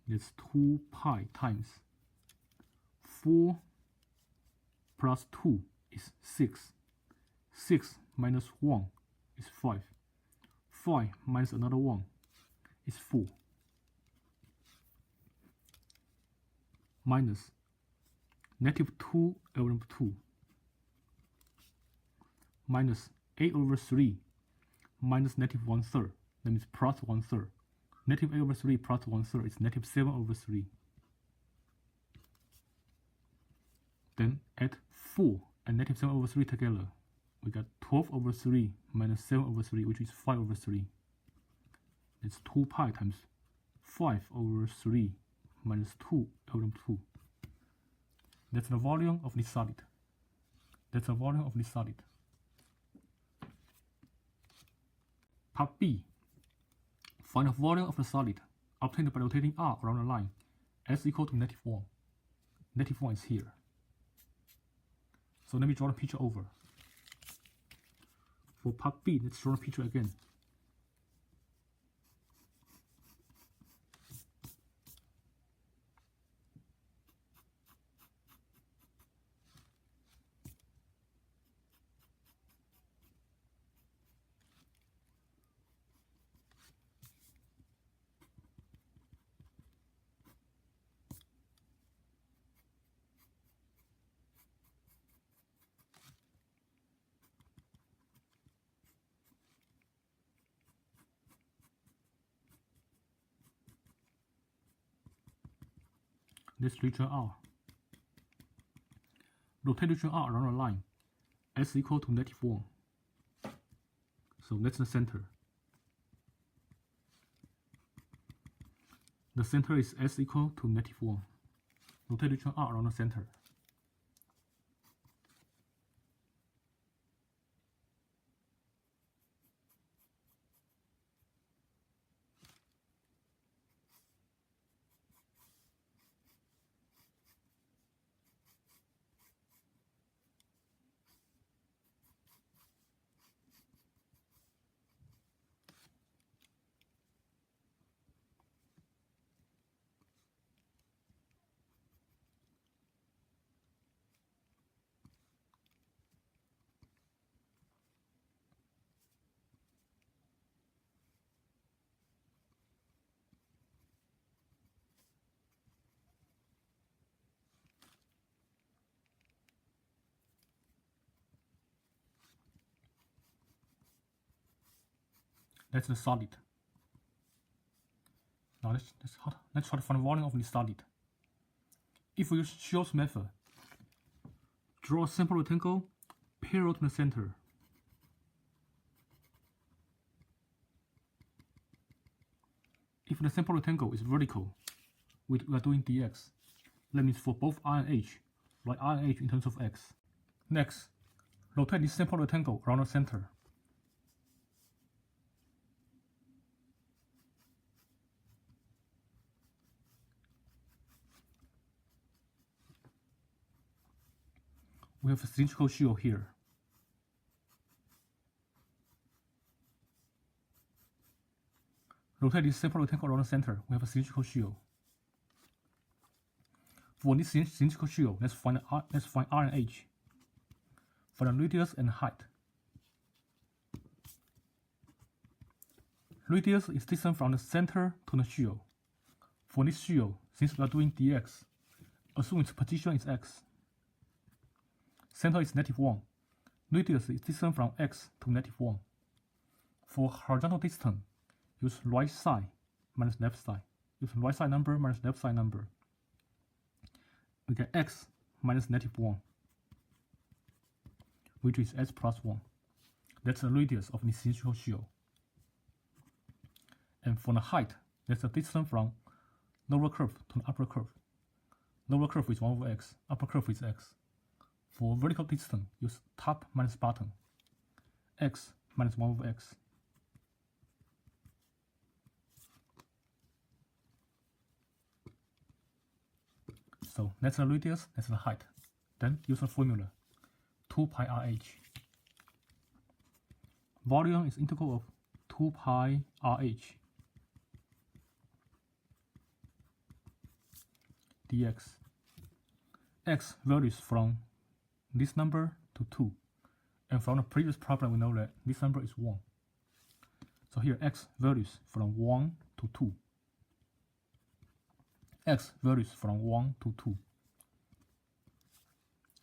That's 2 pi times 4 plus 2 is 6. 6 minus 1 is 5. 5 minus another 1 is 4. Minus negative 2 ln of 2 minus a over 3 minus negative 1/3. That means plus 1/3. Negative a over 3 plus 1/3 is negative 7 over 3. Then add 4 and negative 7 over 3 together. We got 12 over 3 minus 7 over 3, which is 5 over 3. It's 2 pi times 5 over 3 minus 2 ln 2. That's the volume of this solid. That's the volume of this solid. Part B. Find the volume of the solid obtained by rotating r around the line s equal to negative 1. Negative 1 is here. So let me draw the picture over. For part B, let's draw the picture again. Let's region R. Rotate region R around a line s equal to negative 1. So that's the center. The center is s equal to negative 1. Rotate region R around the center. That's the solid. Now let's try to find the volume of the solid. If we use Shields method, draw a simple rectangle parallel to the center. If the simple rectangle is vertical, we are doing dx. That means for both r and h, write r and h in terms of x. Next, rotate this simple rectangle around the center. We have a cylindrical shield here. Rotate this simple rectangle around the center. We have a cylindrical shield. For this cylindrical shield, let's find R and H. For the radius and height. Radius is distance from the center to the shield. For this shield, since we are doing dx, assume its position is x. Center is -1. Radius is distance from x to -1. For horizontal distance, use right side minus left side. Use right side number minus left side number. We get x minus -1, which is x plus 1. That's the radius of the cylindrical shield. And for the height, that's the distance from lower curve to the upper curve. Lower curve is 1 over x, upper curve is x. For vertical distance, use top minus bottom. X minus 1 over x. So that's the radius, that's the height. Then use the formula, 2 pi rh. Volume is integral of 2 pi rh dx. X varies from this number to 2. And from the previous problem, we know that this number is 1. So here x varies from 1 to 2. X varies from 1 to 2.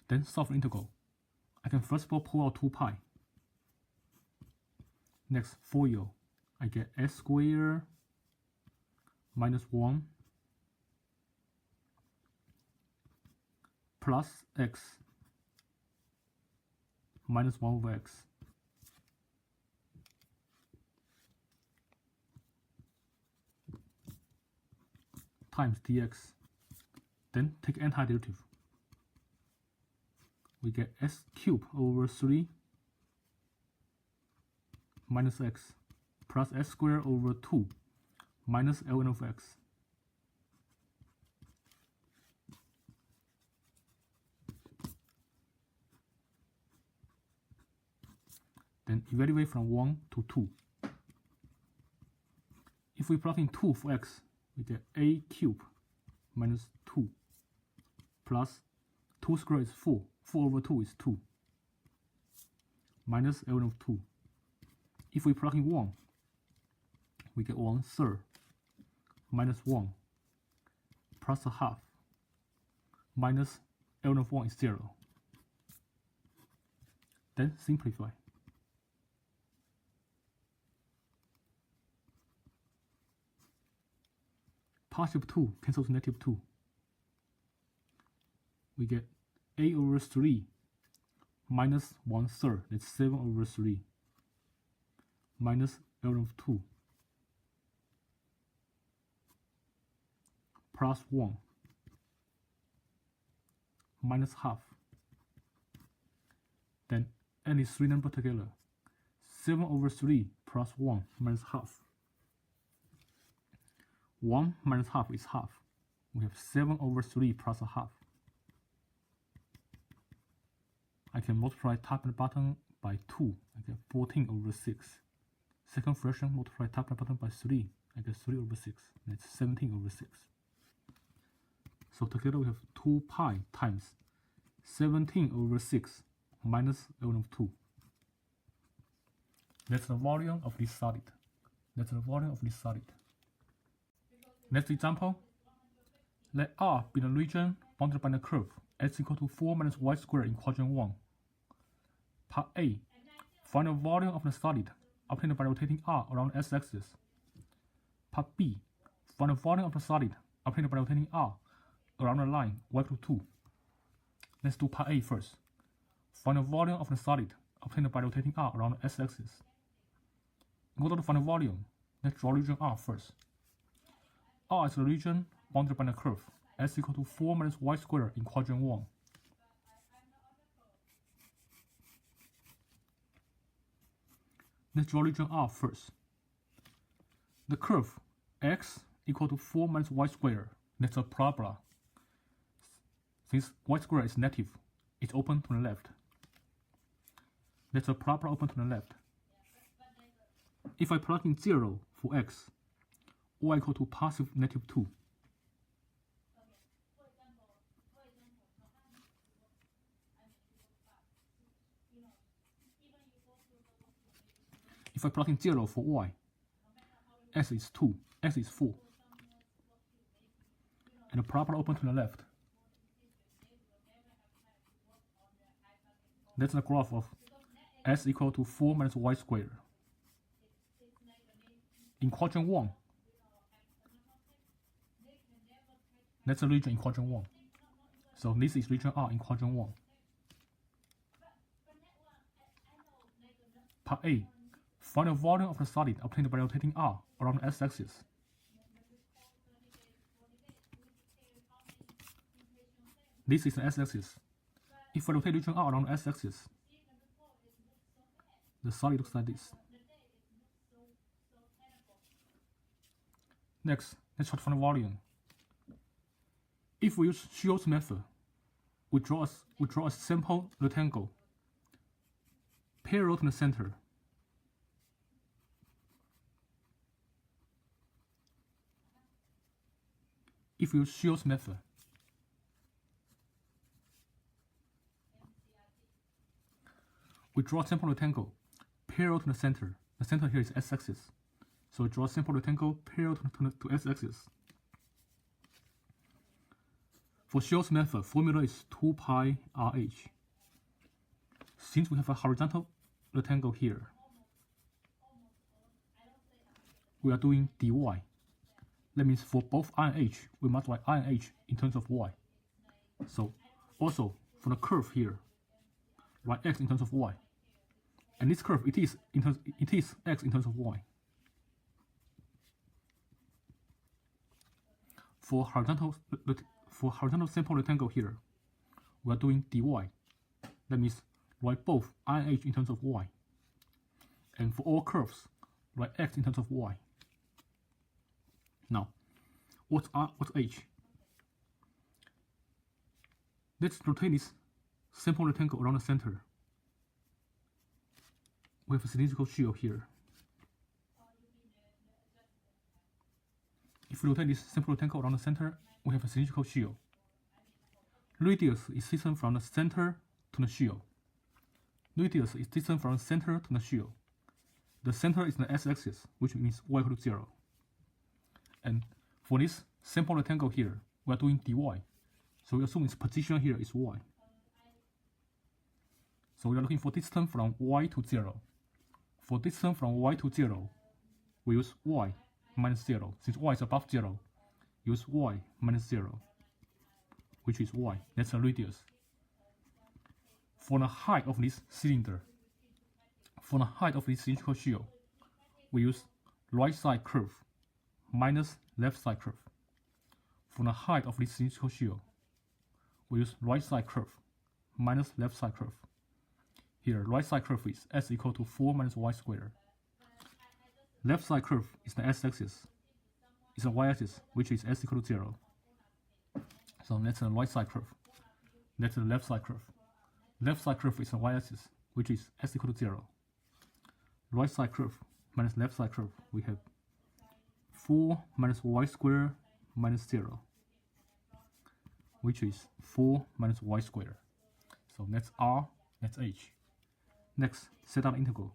Then solve the integral. I can first of all pull out 2 pi. Next, FOIL. I get s squared minus 1 plus x minus 1 over x times dx. Then take antiderivative. We get s cubed over 3 minus x plus s squared over 2 minus ln of x. Then evaluate from 1 to 2. If we plug in 2 for x, we get a cubed minus 2 plus 2 squared is 4. 4 over 2 is 2 minus ln of 2. If we plug in 1, we get 1/3 minus 1 plus a half minus ln of 1 is 0. Then simplify. Positive 2 cancels negative 2. We get a over 3 minus 1/3, that's 7 over 3, minus ln of 2, plus 1, minus half. Then add these 3 numbers together. 7 over 3 plus 1 minus half. 1 minus half is half. We have 7 over 3 plus a half. I can multiply top and bottom by 2. I get 14 over 6. Second fraction, multiply top and bottom by 3. I get 3 over 6. That's 17 over 6. So together we have 2 pi times 17 over 6 minus ln of 2. That's the volume of this solid. That's the volume of this solid. Next example, let R be the region bounded by the curve x equal to 4 minus y squared in quadrant 1. Part A, find the volume of the solid obtained by rotating R around the x-axis. Part B, find the volume of the solid obtained by rotating R around the line y equal to 2. Let's do part A first. Find the volume of the solid obtained by rotating R around the x-axis. In order to find the volume, let's draw region R first. R is the region bounded by the curve s equal to 4 minus y squared in quadrant 1. Let's draw region R first. The curve x equal to 4 minus y squared, that's a parabola. Since y squared is negative, it's open to the left. That's a parabola open to the left. If I plug in 0 for x, y equal to positive negative 2. If I plug in 0 for y, x is 2, x is 4. And the parabola open to the left. That's the graph of s equal to 4 minus y squared. In quadrant 1, that's the region in quadrant 1. So this is region R in quadrant 1. Part A. Find the volume of the solid obtained by rotating R around the x-axis. This is the x-axis. If I rotate region R around the x-axis, the solid looks like this. Next, let's try to find the volume. If we use Shields method, we draw a simple rectangle parallel to the center. If we use Shields method, we draw a simple rectangle parallel to the center. The center here is x-axis. So we draw a simple rectangle parallel to x-axis. For Shields method, formula is 2 pi RH. Since we have a horizontal rectangle here, we are doing dy. That means for both I and H, we multiply I and H in terms of y. So also for the curve here, write x in terms of y. And this curve, it is x in terms of y. For horizontal simple rectangle here, we are doing dy. That means write both I and H in terms of y. And for all curves, write x in terms of y. Now, what's H? Let's rotate this simple rectangle around the center. We have a cylindrical shield here. If we rotate this simple rectangle around the center, we have a cylindrical shield. Radius is distant from the center to the shield. Radius is distant from the center to the shield. The center is the x-axis, which means y equal to 0. And for this simple rectangle here, we are doing dy. So we assume its position here is y. So we are looking for distance from y to 0. For distance from y to 0, we use y minus 0. Since y is above 0, use y minus 0, which is y. That's the radius. For the height of this cylinder, for the height of this cylindrical shield, we use right side curve minus left side curve. For the height of this cylindrical shield, we use right side curve minus left side curve. Here, right side curve is s equal to 4 minus y squared. Left side curve is the x-axis. It's a y-axis, which is s equal to 0. So that's the right side curve. That's the left side curve. Left side curve is a y-axis, which is s equal to 0. Right side curve minus left side curve, we have 4 minus y squared minus 0, which is 4 minus y squared. So that's R, that's H. Next, set out the integral.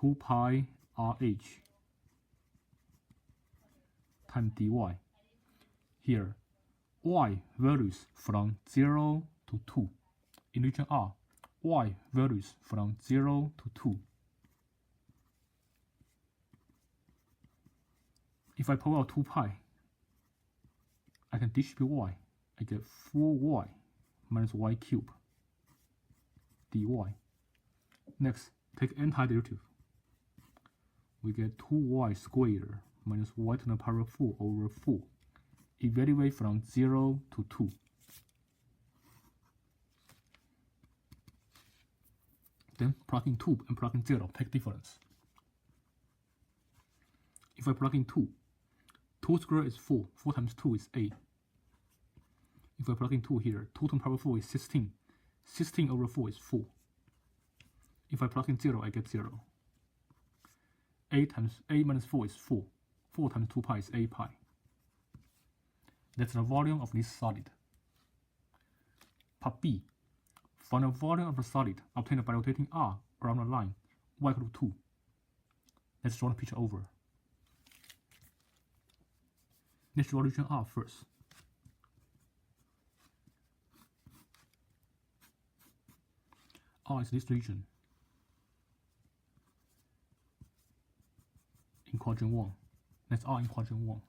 2 pi RH times dy. Here, y varies from 0 to 2. In region R, y varies from 0 to 2. If I pull out 2 pi, I can distribute y. I get 4y minus y cubed dy. Next, take antiderivative. We get 2y squared minus y to the power 4 over 4. Evaluate from 0 to 2. Then plug in 2 and plug in 0, take difference. If I plug in 2, 2 squared is 4, 4 times 2 is 8. If I plug in 2 here, 2 to the power 4 is 16. 16 over 4 is 4. If I plug in 0, I get 0. 8 minus 4 is 4. 4 times 2 pi is 8 pi. That's the volume of this solid. Part B. Find the volume of the solid obtained by rotating R around the line y equal to 2. Let's draw the picture over. Let's draw region R first. R is this region in quadrant 1. That's R in quadrant 1.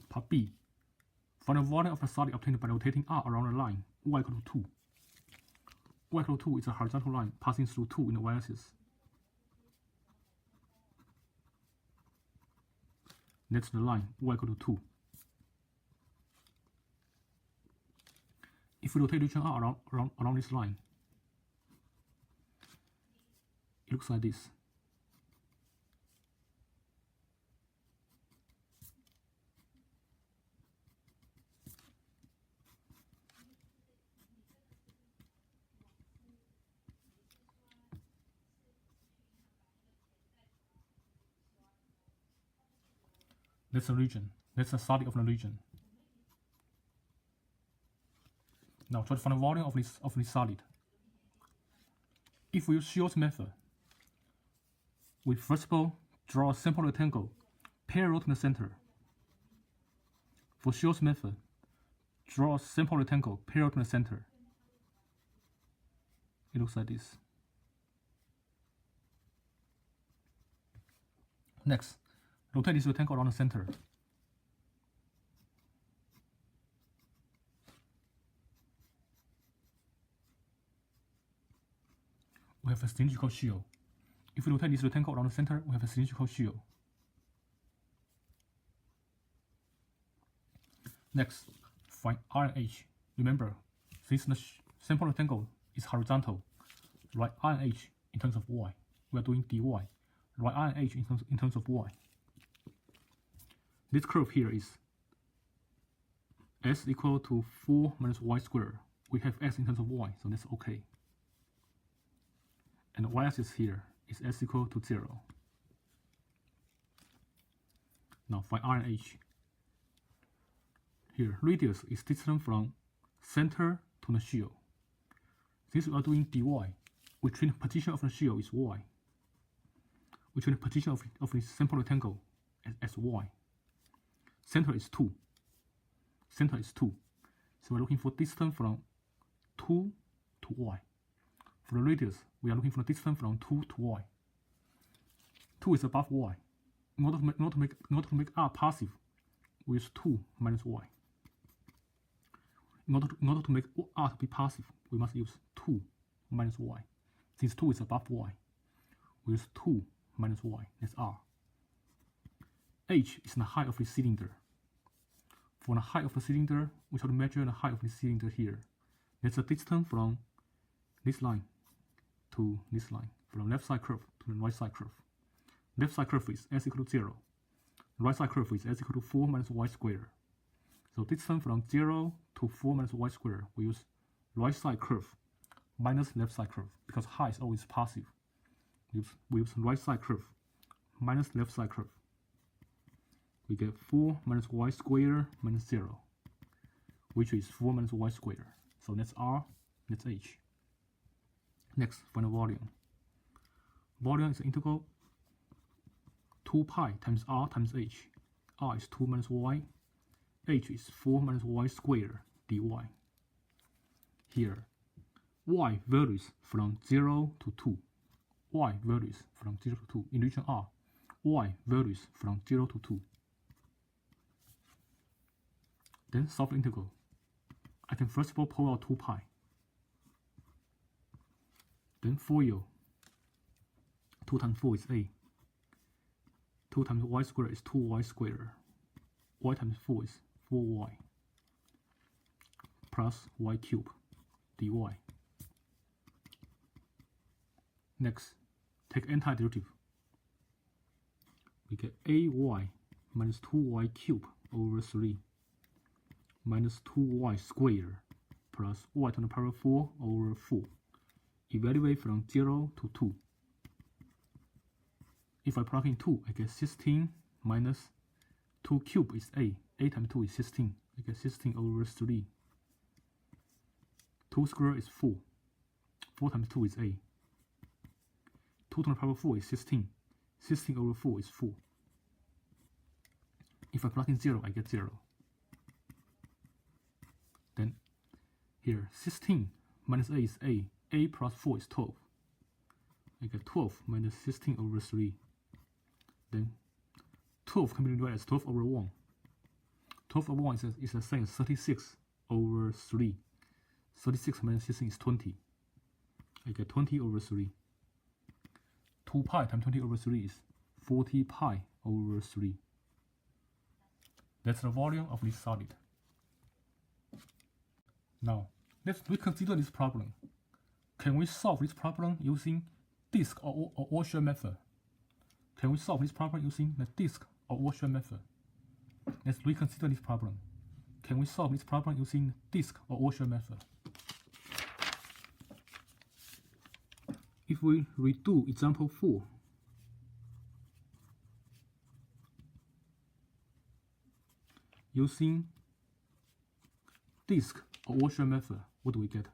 Part B. Find the volume of the solid obtained by rotating R around the line y equal to 2. Y equal to 2 is a horizontal line passing through 2 in the y-axis. That's the line y equal to 2. If we rotate region R around this line, it looks like this. That's the region. That's the solid of the region. Now try to find the volume of this solid. If we use Shields method, we first of all draw a simple rectangle parallel to the center. For Shields method, draw a simple rectangle parallel to the center. It looks like this. Next, rotate this rectangle around the center. We have a cylindrical shield. If we rotate this rectangle around the center, we have a cylindrical shield. Next, find R and H. Remember, since the simple rectangle is horizontal, write R and H in terms of y. We are doing dy. Write R and H in terms of y. This curve here is s equal to 4 minus y squared. We have s in terms of y, so that's okay. And the y-axis here is s equal to 0. Now find R and H. Here, radius is distance from center to the shield. Since we are doing dy, we treat the position of the shield is y. We treat the position of this simple rectangle as y. Center is 2. Center is 2. So we're looking for distance from 2 to y. For the radius, we are looking for the distance from 2 to y. 2 is above y. In order to make R positive, we use 2 minus y. In order to make R to be positive, we must use 2 minus y. Since 2 is above y, we use 2 minus y. That's R. H is the height of the cylinder. For the height of the cylinder, we try to measure the height of the cylinder here. That's the distance from this line to this line, from the left side curve to the right side curve. Left side curve is s equal to 0. Right side curve is s equal to 4 minus y squared. So distance from 0 to 4 minus y squared, we use right side curve minus left side curve, because height is always positive. We use right side curve minus left side curve. We get 4 minus y squared minus 0, which is 4 minus y squared. So that's R, that's H. Next, find the volume. Volume is integral 2 pi times R times H. R is 2 minus y. H is 4 minus y squared dy. Here, y varies from 0 to 2. Y varies from 0 to 2. In region R, y varies from 0 to 2. Then solve the integral. I can first of all pull out 2 pi. Then FOIL. 2 times 4 is a. 2 times y squared is 2y squared. Y times 4 is 4y. Plus y cubed dy. Next, take antiderivative. We get ay minus 2y cubed over 3 minus 2y squared plus y to the power 4 over 4. Evaluate from 0 to 2. If I plug in 2, I get 16 minus 2 cubed is a. A times 2 is 16. I get 16 over 3. 2 squared is 4. 4 times 2 is a. 2 to the power 4 is 16. 16 over 4 is 4. If I plug in 0, I get 0. Then here, 16 minus a is a. A plus 4 is 12. I get 12 minus 16 over 3. Then 12 can be divided as 12 over 1. 12 over 1 is the same as 36 over 3. 36 minus 16 is 20. I get 20 over 3. 2 pi times 20 over 3 is 40 pi over 3. That's the volume of this solid. Now, let's reconsider this problem. Can we solve this problem using disk or washer method? Can we solve this problem using the disk or washer method? Let's reconsider this problem. Can we solve this problem using disk or washer method? If we redo example 4, using disk or washer method, what do we get?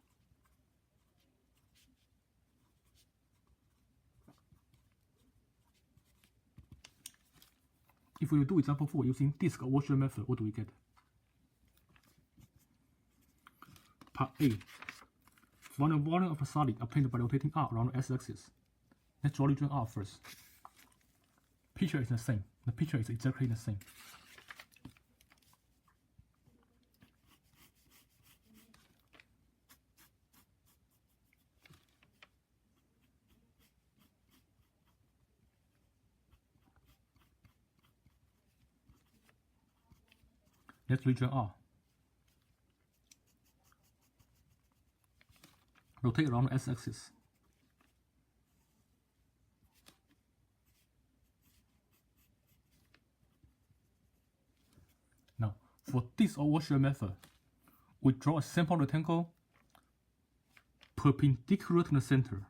If we do example 4 using disk or washer method, what do we get? Part A. Find the volume of a solid obtained by rotating R around the x-axis. Let's draw region R first. Picture is the same. The picture is exactly the same. Let's region R. Rotate around the x-axis. Now, for disk or washer method, we draw a sample rectangle perpendicular to the center.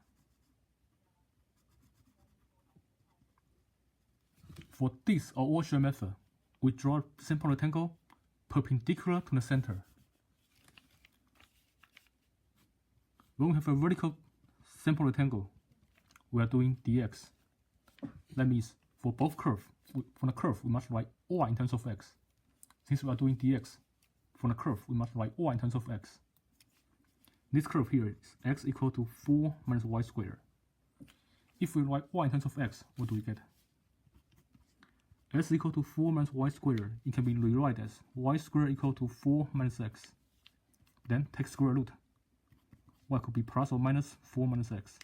For disk or washer method, we draw a sample rectangle perpendicular to the center. When we have a vertical sample rectangle, we are doing dx. That means for both curves, from the curve, we must write y in terms of x. Since we are doing dx, from the curve, we must write y in terms of x. This curve here is x equal to 4 minus y squared. If we write y in terms of x, what do we get? S equal to 4 minus y squared. It can be rewritten as y squared equal to 4 minus x. Then take square root. Y could be plus or minus 4 minus x.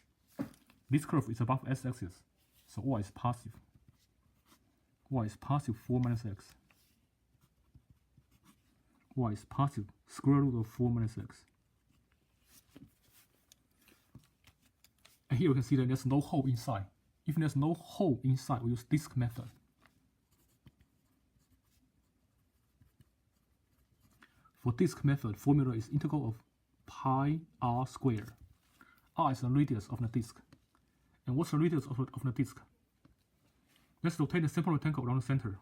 This curve is above x-axis, so y is positive. Y is positive 4 minus x. Y is positive square root of 4 minus x. And here you can see that there's no hole inside. If there's no hole inside, we use disk method. For disk method, formula is integral of pi r squared. R is the radius of the disk. And what's the radius of the disk? Let's rotate the sample rectangle around the center.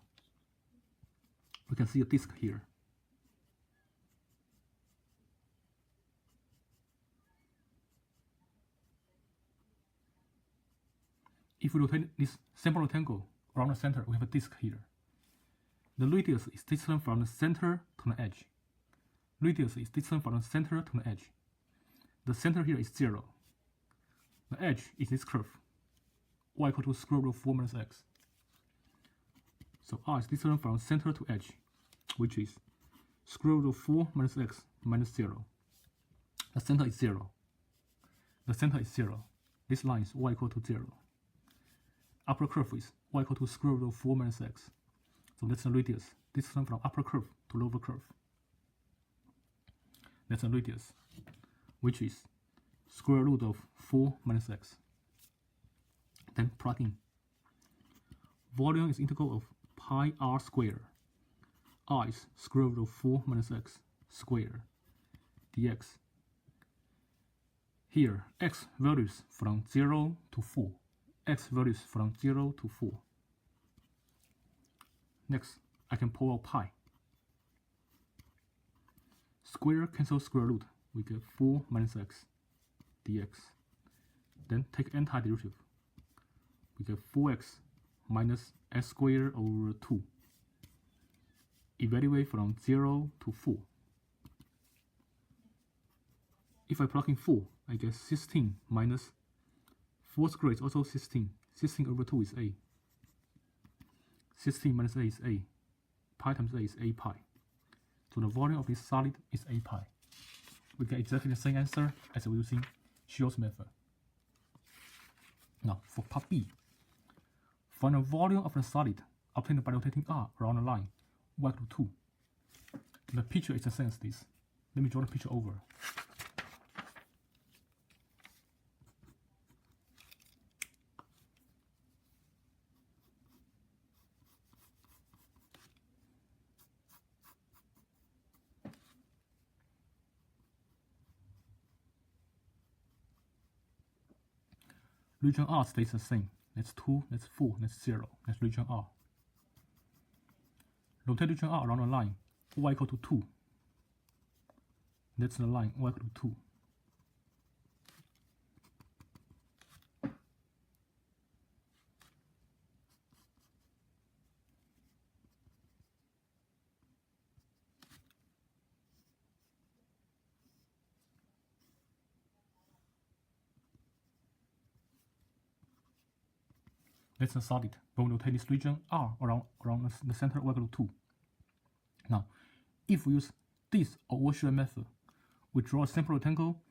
We can see a disk here. If we rotate this sample rectangle around the center, we have a disk here. The radius is distant from the center to the edge. Radius is distant from the center to the edge. the center here is 0. The edge is this curve, y equal to square root of 4 minus x. So r is different from center to edge, which is square root of 4 minus x minus 0. The center is 0. The center is 0. This line is y equal to 0. Upper curve is y equal to square root of 4 minus x. So that's the radius. Distance from upper curve to lower curve. That's the radius, which is square root of 4 minus x. Then plug in. Volume is integral of pi r squared. R is square root of 4 minus x squared dx. Here, x values from 0 to 4. X values from 0 to 4. Next, I can pull out pi. Square cancel square root. We get 4 minus x dx. Then take antiderivative. We get 4x minus x squared over 2. Evaluate from 0 to 4. If I plug in 4, I get 16 minus 4 squared is also 16. 16 over 2 is a. 16 minus a is a. Pi times a is a pi. So the volume of this solid is a pi. We get exactly the same answer as we using Shill's method. Now for part B, find the volume of the solid obtained by rotating r around the line y equal to 2. The picture is the same as this. Let me draw the picture over. Region R stays the same. That's 2, that's 4, that's 0. That's region R. Rotate region R around the line y equal to 2. That's the line y equal to 2. That's a solid. But we rotate this region R around the center y equal to 2. Now, if we use this Washer method, we draw a simple rectangle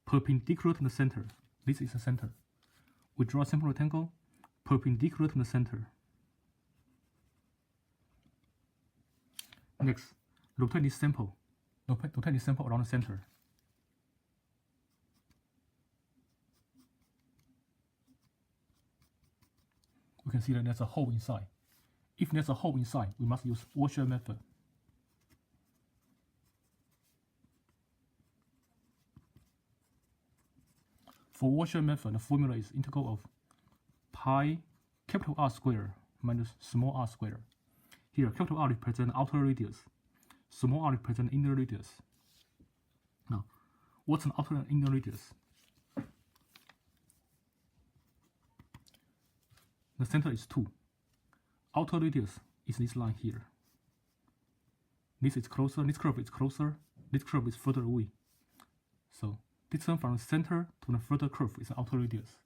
perpendicular to the center. This is the center. We draw a simple rectangle perpendicular to the center. Next, rotate this sample. Rotate this sample around the center. We can see that there's a hole inside. If there's a hole inside, we must use Washer method. For Washer method, the formula is integral of pi capital R squared minus small r squared. Here, capital R represents outer radius. Small r represents inner radius. Now, what's an outer and inner radius? The center is 2. Outer radius is this line here. This is closer, this curve is closer, this curve is further away. So, distance from the center to the further curve is the outer radius.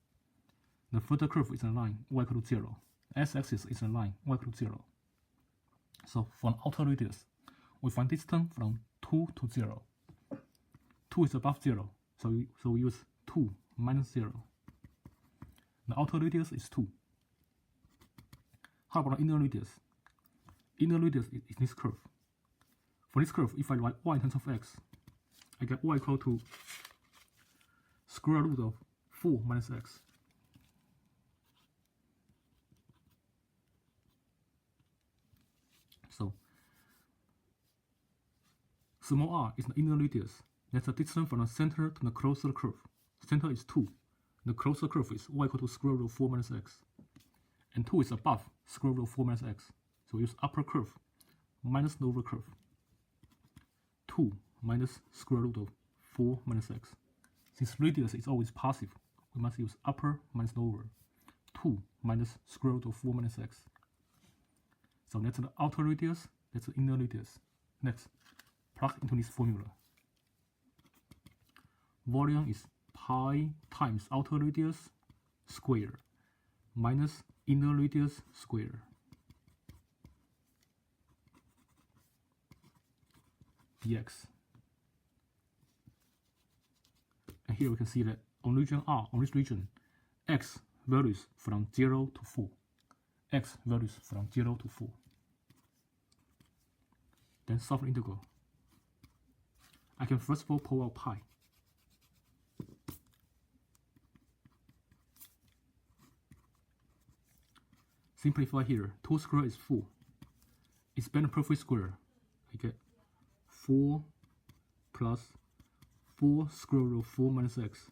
The further curve is a line y equal to 0. S-axis is a line y equal to 0. So, for an outer radius, we find distance from 2 to 0. 2 is above 0, so we use 2 minus 0. The outer radius is 2. How about the inner radius? Inner radius is this curve. For this curve, if I write y in terms of x, I get y equal to square root of 4 minus x. So, small r is the inner radius. That's the distance from the center to the closer curve. Center is 2. The closer curve is y equal to square root of 4 minus x. And 2 is above square root of 4 minus x. So we use upper curve minus lower curve. 2 minus square root of 4 minus x. Since radius is always positive, we must use upper minus lower. 2 minus square root of 4 minus x. So that's the outer radius, that's the inner radius. Next, plug into this formula. volume is pi times outer radius square minus inner radius square. Dx. And here we can see that on region R, on this region, x varies from 0 to 4. X varies from 0 to 4. Then solve the integral. I can first of all pull out pi. Simplify here. 2 squared is 4. Expand the perfect square. I get 4 plus 4 square root of 4 minus x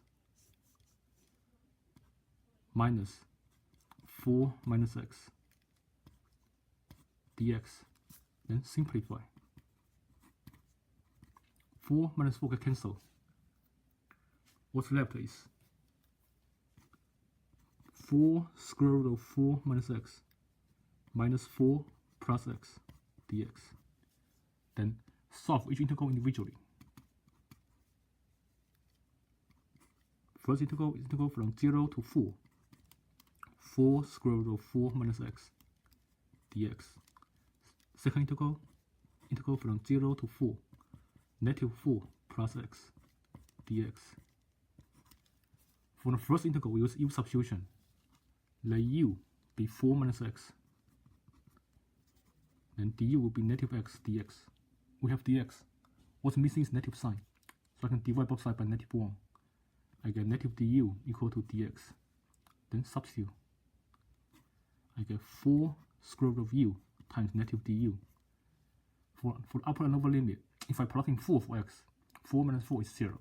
minus 4 minus x dx. Then simplify. 4 minus 4 can cancel. What's left is 4 square root of 4 minus x minus 4 plus x dx. Then solve each integral individually. First integral is integral from 0 to 4. 4 square root of 4 minus x dx. Second integral, integral from 0 to 4. Negative 4 plus x dx. For the first integral, we use u substitution. Let u be 4 minus x. Then du will be negative x dx. We have dx. What's missing is negative sign. So I can divide both sides by negative 1. I get negative du equal to dx. Then substitute. I get 4 square root of u times negative du. For the upper and lower limit, if I plug in 4 for x, 4 minus 4 is 0.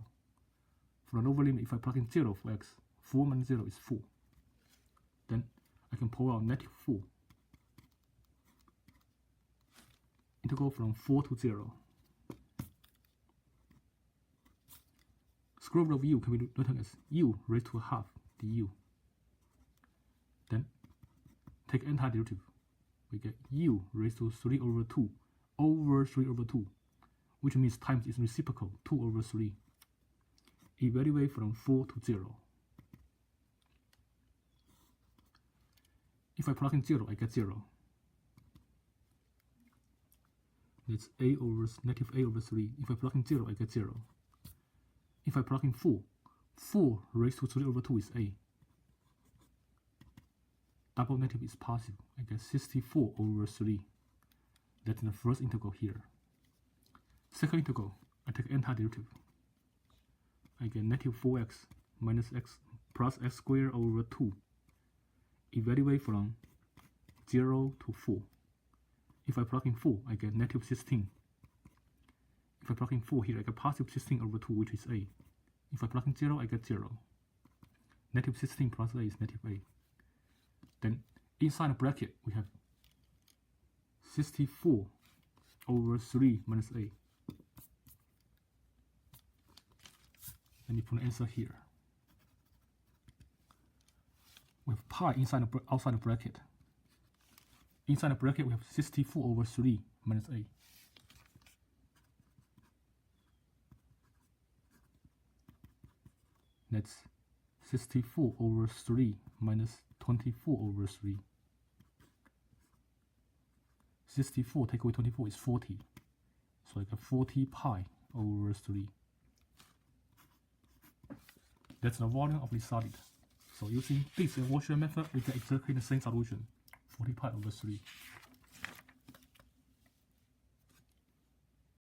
For the lower limit, if I plug in 0 for x, 4 minus 0 is 4. Then I can pull out negative 4. Integral from 4 to 0. Square root of u can be written as u raised to a half du. Then take antiderivative. We get u raised to 3 over 2 over 3 over 2, which means times is reciprocal, 2 over 3. Evaluate from 4 to 0. If I plug in 0, I get 0. That's a over negative a over 3. If I plug in 0, I get 0. If I plug in 4, 4 raised to 3 over 2 is a. Double negative is positive. I get 64 over 3. That's the first integral here. Second integral, I take antiderivative. I get negative 4x minus x plus x squared over 2. Evaluate from 0 to 4. If I plug in 4, I get negative 16. If I plug in 4 here, I get positive 16 over 2, which is a. If I plug in 0, I get 0. Negative 16 plus a is negative a. Then inside the bracket, we have 64 over 3 minus a. And you put the answer here. We have pi inside the outside the bracket. Inside the bracket, we have 64 over 3 minus a. That's 64 over 3 minus 24 over 3. 64 take away 24 is 40. So I get 40 pi over 3. That's the volume of the solid. So using Diggs and Washer method, we get exactly the same solution, 40 pi over 3.